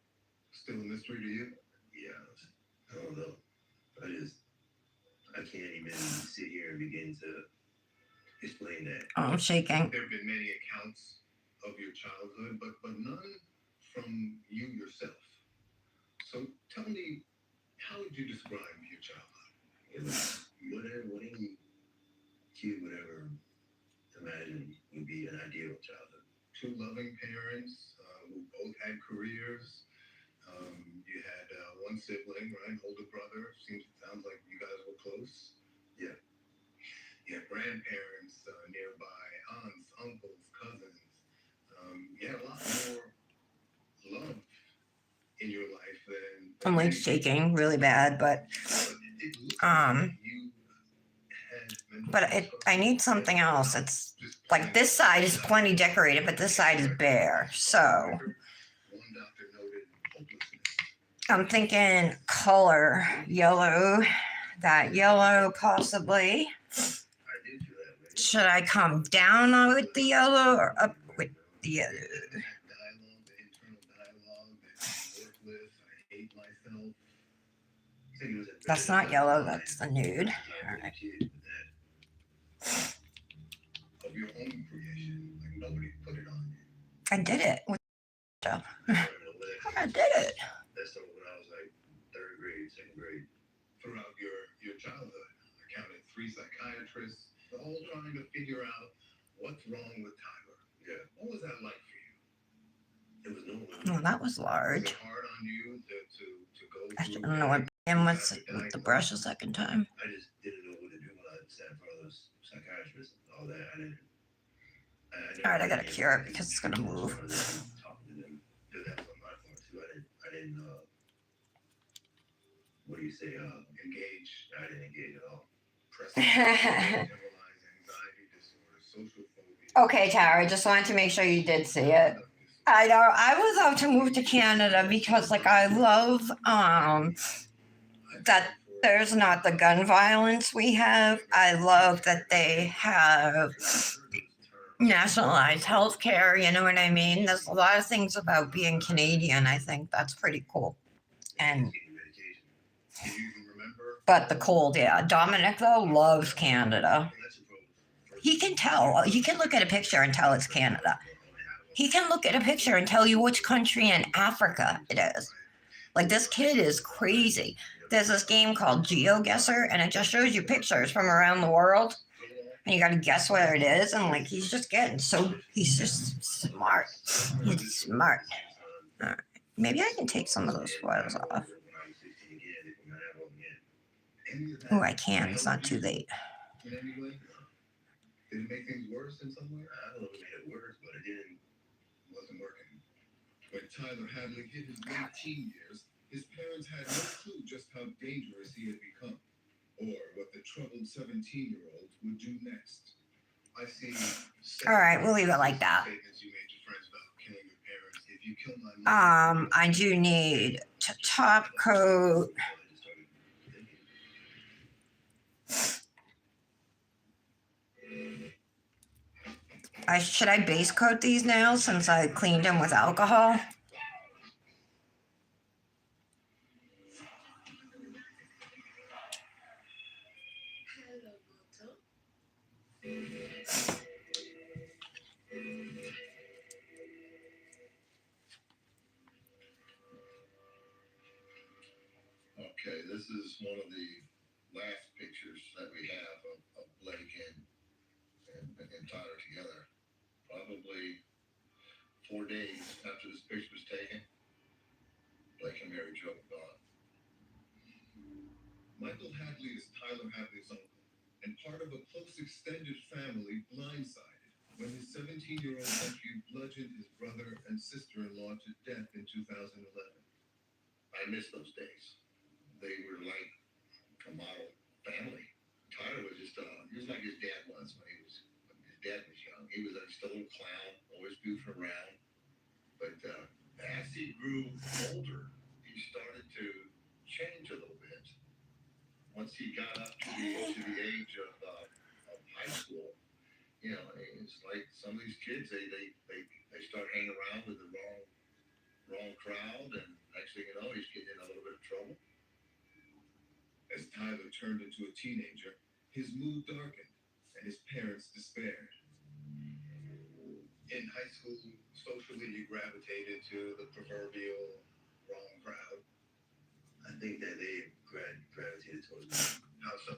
Still a mystery to you? Yeah, I don't know. I can't even sit here and begin to explain that. Oh, I'm shaking. There have been many accounts of your childhood, but none from you yourself. So tell me, how would you describe your childhood? It was what any kid would ever imagine would be an ideal childhood. Two loving parents who both had careers. You had one sibling, right? Older brother. Sounds like you guys were close. Yeah. You had grandparents nearby, aunts, uncles, cousins. You had a lot more love in your life than. I'm like shaking really bad, but it looks like you had I need something else. It's like this side is plenty decorated, but this side is bare. So One doctor noted hopelessness. I'm thinking color, yellow, that yellow possibly. I did feel that way. Should I come down with the yellow or up with the yellow? Dialogue, the internal dialogue that you work with. I hate myself. I think it was a That's not yellow, that's the nude. All right. Of your own creation, like nobody put it on you. I did it. I did it. That's when I was like third grade, second grade. Throughout your childhood, I counted 3 psychiatrists, all trying to figure out what's wrong with Tyler. Yeah. What was that like for you? It was normal. Oh, that was Was large. it hard on you to go I through? don't know what began with the brush the second time. I just didn't know what to do when I sat in front of those psychiatrists and all that. All right, I gotta cure it because it's gonna move. Talking to them. That was on my part too. I didn't what do you say? Engage. I didn't engage at all. Generalized anxiety disorder, social phobia. Okay, Tara, I just wanted to make sure you did see it. I know I was out to move to Canada because like I love that there's not the gun violence we have. I love that they have nationalized health care, you know what I mean? There's a lot of things about being Canadian. I think that's pretty cool. And Do you even remember? but the cold, yeah. Dominic though loves Canada. He can tell. He can look at a picture and tell it's Canada. He can look at a picture and tell you which country in Africa it is. Like this kid is crazy. There's this game called GeoGuessr, and it just shows you pictures from around the world, and you got to guess where it is. And like he's just he's just smart. He's smart. All right. Maybe I can take some of those foils off. Any of that Oh, I can. It's not too late. in any way? Did it make things worse in some way? I don't know if it made it worse, but it wasn't working. When Tyler Hadley hit his late teen years, his parents had no clue just how dangerous he had become, or what the troubled 17-year-old would do next. I see. All right, we'll leave it like that. Statements you made to friends about killing your parents. If you kill my mom, I do need to top coat. Should I base coat these nails since I cleaned them with alcohol? Okay, this is one of the last pictures that we have of Blake and Tyler together. Probably 4 days after this picture was taken, Blake and Mary Jo were gone. Michael Hadley is Tyler Hadley's uncle and part of a close extended family blindsided when his 17-year-old nephew bludgeoned his brother and sister-in-law to death in 2011. I miss those days. They were like a model family. Tyler was just, he was like his dad was when his dad was young. He was just a little clown, always goofing around. But as he grew older, he started to change a little bit. Once he got up to the age of high school, you know, it's like some of these kids, they start hanging around with the wrong crowd, and next thing you know, he's getting in a little bit of trouble. As Tyler turned into a teenager, his mood darkened and his parents despaired. In high school, socially, you gravitated to the proverbial wrong crowd. I think that they gravitated towards me. How so?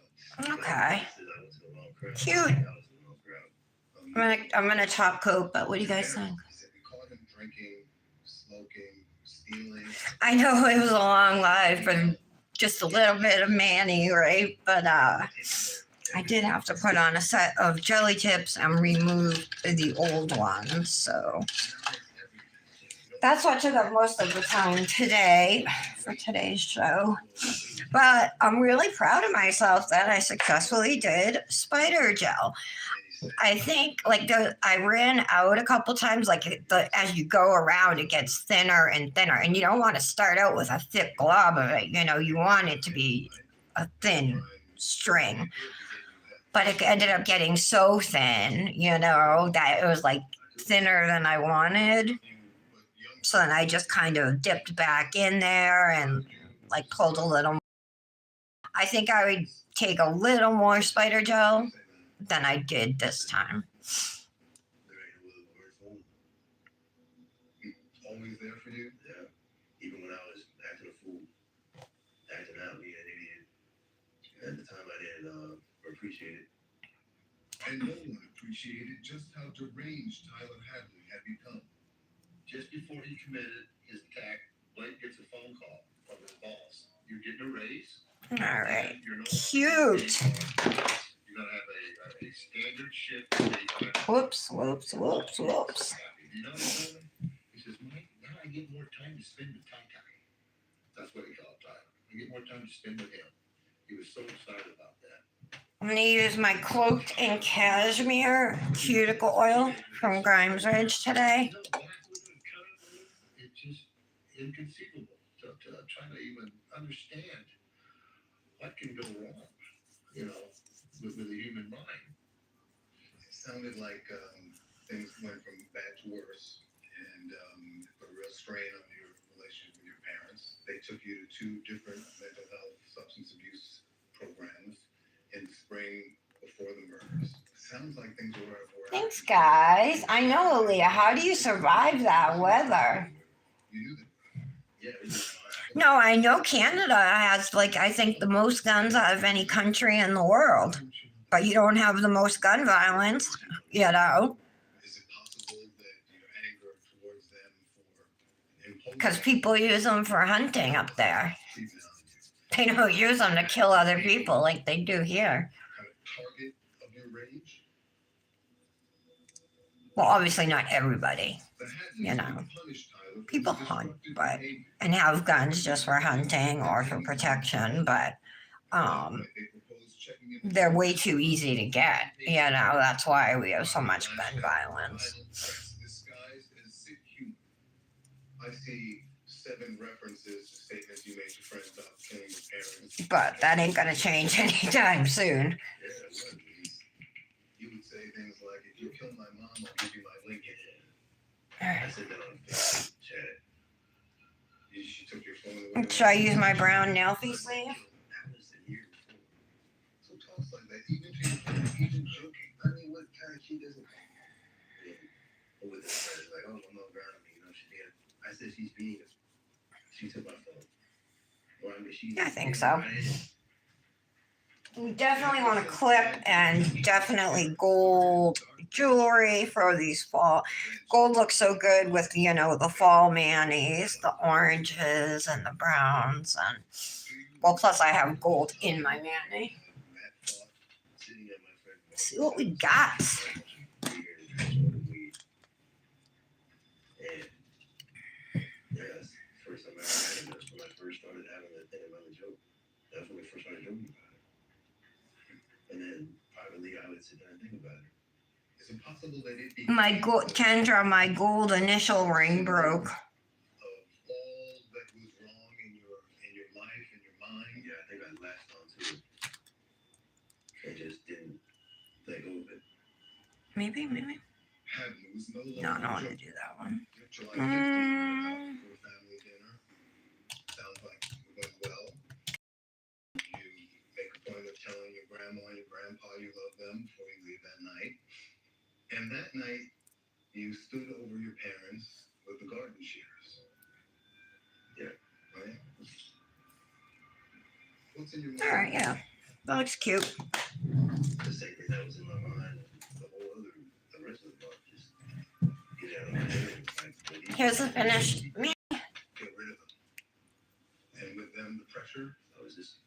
Okay. I went to the wrong crowd. Cute. I was the wrong crowd. I'm gonna top coat, but what do you guys think? We caught him drinking, smoking, stealing. I know it was a long life and just a little bit of Manny, right? But I did have to put on a set of jelly tips and remove the old ones. So that's what took up most of the time today for today's show. But I'm really proud of myself that I successfully did spider gel. I think I ran out a couple times. As you go around, it gets thinner and thinner, and you don't want to start out with a thick glob of it. You know, you want it to be a thin string. But it ended up getting so thin, you know, that it was like thinner than I wanted. So then I just kind of dipped back in there and like pulled a little. I think I would take a little more spider gel than I did this time. Always there for you? Yeah. Even when I was acting a fool, acting out, being an idiot. At the time, I didn't appreciate it. And no one appreciated just how deranged Tyler Hadley had become. Just before he committed his attack, Blake gets a phone call from his boss. You're getting a raise. All right. Cute. You're going to have a standard shift. Whoops. You know what he told me? He says, Mike, now I get more time to spend with Ty. That's what he called Tyler. I get more time to spend with him. He was so excited about that. I'm going to use my cloaked in cashmere cuticle oil from Grimes Ridge today. It's just inconceivable to try to even understand what can go wrong, you know, with the human mind. It sounded like things went from bad to worse, and put a real strain on your relationship with your parents. They took you to 2 different mental health substance abuse programs in the spring before the murders. Sounds like things were. Thanks, guys. I know, Aaliyah. How do you survive that weather? You knew that. Yeah. No, I know Canada has, I think the most guns out of any country in the world. But you don't have the most gun violence, you know. Is it possible that your anger towards them for Because people use them for hunting up there. They don't use them to kill other people like they do here. Kind of target of your rage? Well, obviously not everybody. The hat You needs to know, punish Tyler for people his hunt, destructive but behavior. and have guns just for hunting or for protection, but At that point, they proposed checking in with they're way police. too easy to get. You know, that's why we have so much gun violence. Violent threats disguised as sick humor. I see 7 references to statements you made to friends about killing your parents. But that ain't gonna change anytime soon. Yeah, it would. You would say things like, if you kill my mom, I'll give you my Lincoln. I said that on Facebook chat. She took your phone away. Should I use my brown nail fee sleeve? That was the year before. So talks like that, even to your friend, even joking. I mean, what kind of kid doesn't? But with this friend, like, oh, I'm not grounding me, you know, she did. I said she's being. She took my phone. Or I mean, she. I think so. We definitely want a clip and definitely gold jewelry for these fall. Gold looks so good with, you know, the fall manis, the oranges and the browns. And well, plus I have gold in my mani. See what we got. First time I had it, that's when I first started having that thing about the joke. That's when we first started joking about it. And then privately, I would sit down and think about it. Is it possible that it be My gold, Kendra, my gold initial ring broke. of all that was wrong in your life, in your mind? Yeah, I think I latched onto it. I just didn't let go of it. Maybe. Hadley was no longer No, I don't want to joking. do that one. July 15th, for a family dinner. Sounds like it went well. You make a point of telling your grandma and your grandpa you love them before you leave that night. And that night, you stood over your parents with the garden shears. Yeah, right? What's in your mind? All right, yeah. That looks cute. The same thing that was in my mind. The rest of the book, just get out of my head. Like, Here's the finished. Get rid of them. And with them, the pressure, I was just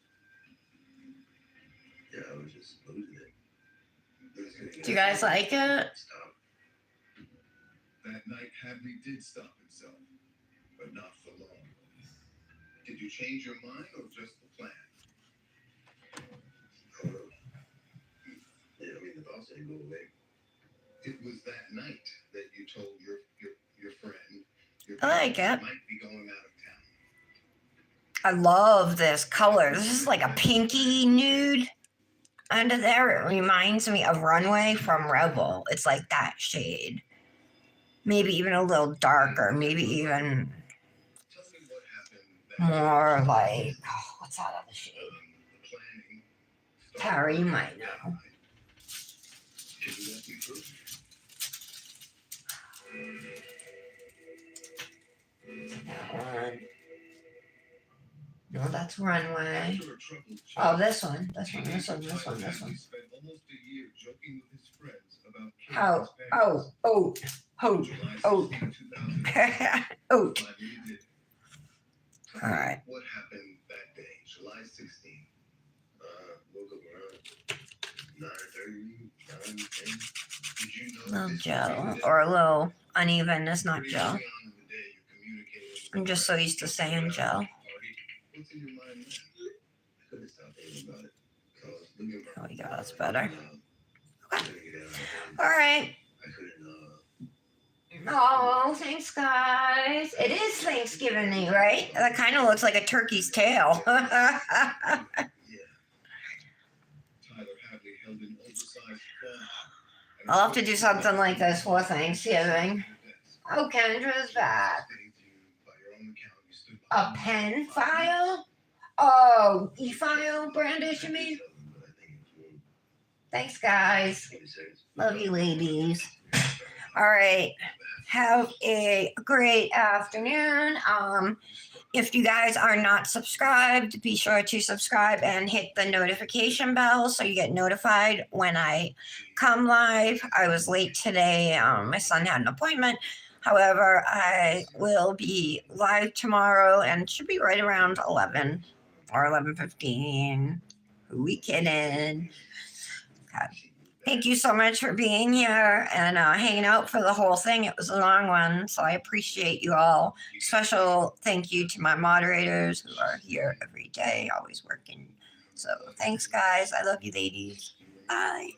losing it. Do you guys like it? Stop. That night, Hadley did stop himself, but not for long. Did you change your mind or just the plan? Yeah, I mean, the thoughts didn't go away. It was that night that you told your friend your I like parents it. might be going out of town. I love this color. This is like a pinky nude. Under there, it reminds me of Runway from Rebel. It's like that shade. Maybe even a little darker. Maybe even Tell me what happened that more like, what's that other shade? the planning started. Tara, you might know. Did you let me through? That one. No, that's Runway. After a troubled Oh, chat, this one. This one. This one. This one. This Hadley one. spent almost a year joking with his friends about killing Oh, his parents. oh. July oh. 16, 2000. Oh. Finally you did. Tell All me right. What happened that day, July 16th? Woke up around 9:30, 9:10. Did you know Little this gel was or a little unevenness, not pretty gel. early on in the day, you're communicating with I'm just so used to saying gel. party. What's in your mind then? I couldn't stop thinking about it. So I was looking for There we go. That's better. I couldn't get out of my All head. right. I couldn't Oh, thanks, guys. It is Thanksgiving Day, right? That kind of looks like a turkey's tail. yeah. Tyler Hadley held an oversized phone. I'll have to do something like this for Thanksgiving. Oh, Kendra's back. A pen file? Oh, e-file, Brandish, you mean? Thanks, guys. Love you, ladies. All right. Have a great afternoon. If you guys are not subscribed, be sure to subscribe and hit the notification bell so you get notified when I come live. I was late today. My son had an appointment. However, I will be live tomorrow and should be right around 11. or 11:15. Who we kidding? Okay. Thank you so much for being here and hanging out for the whole thing. It was a long one, so I appreciate you all. Special thank you to my moderators who are here every day, always working. So thanks, guys. I love you, ladies. Bye.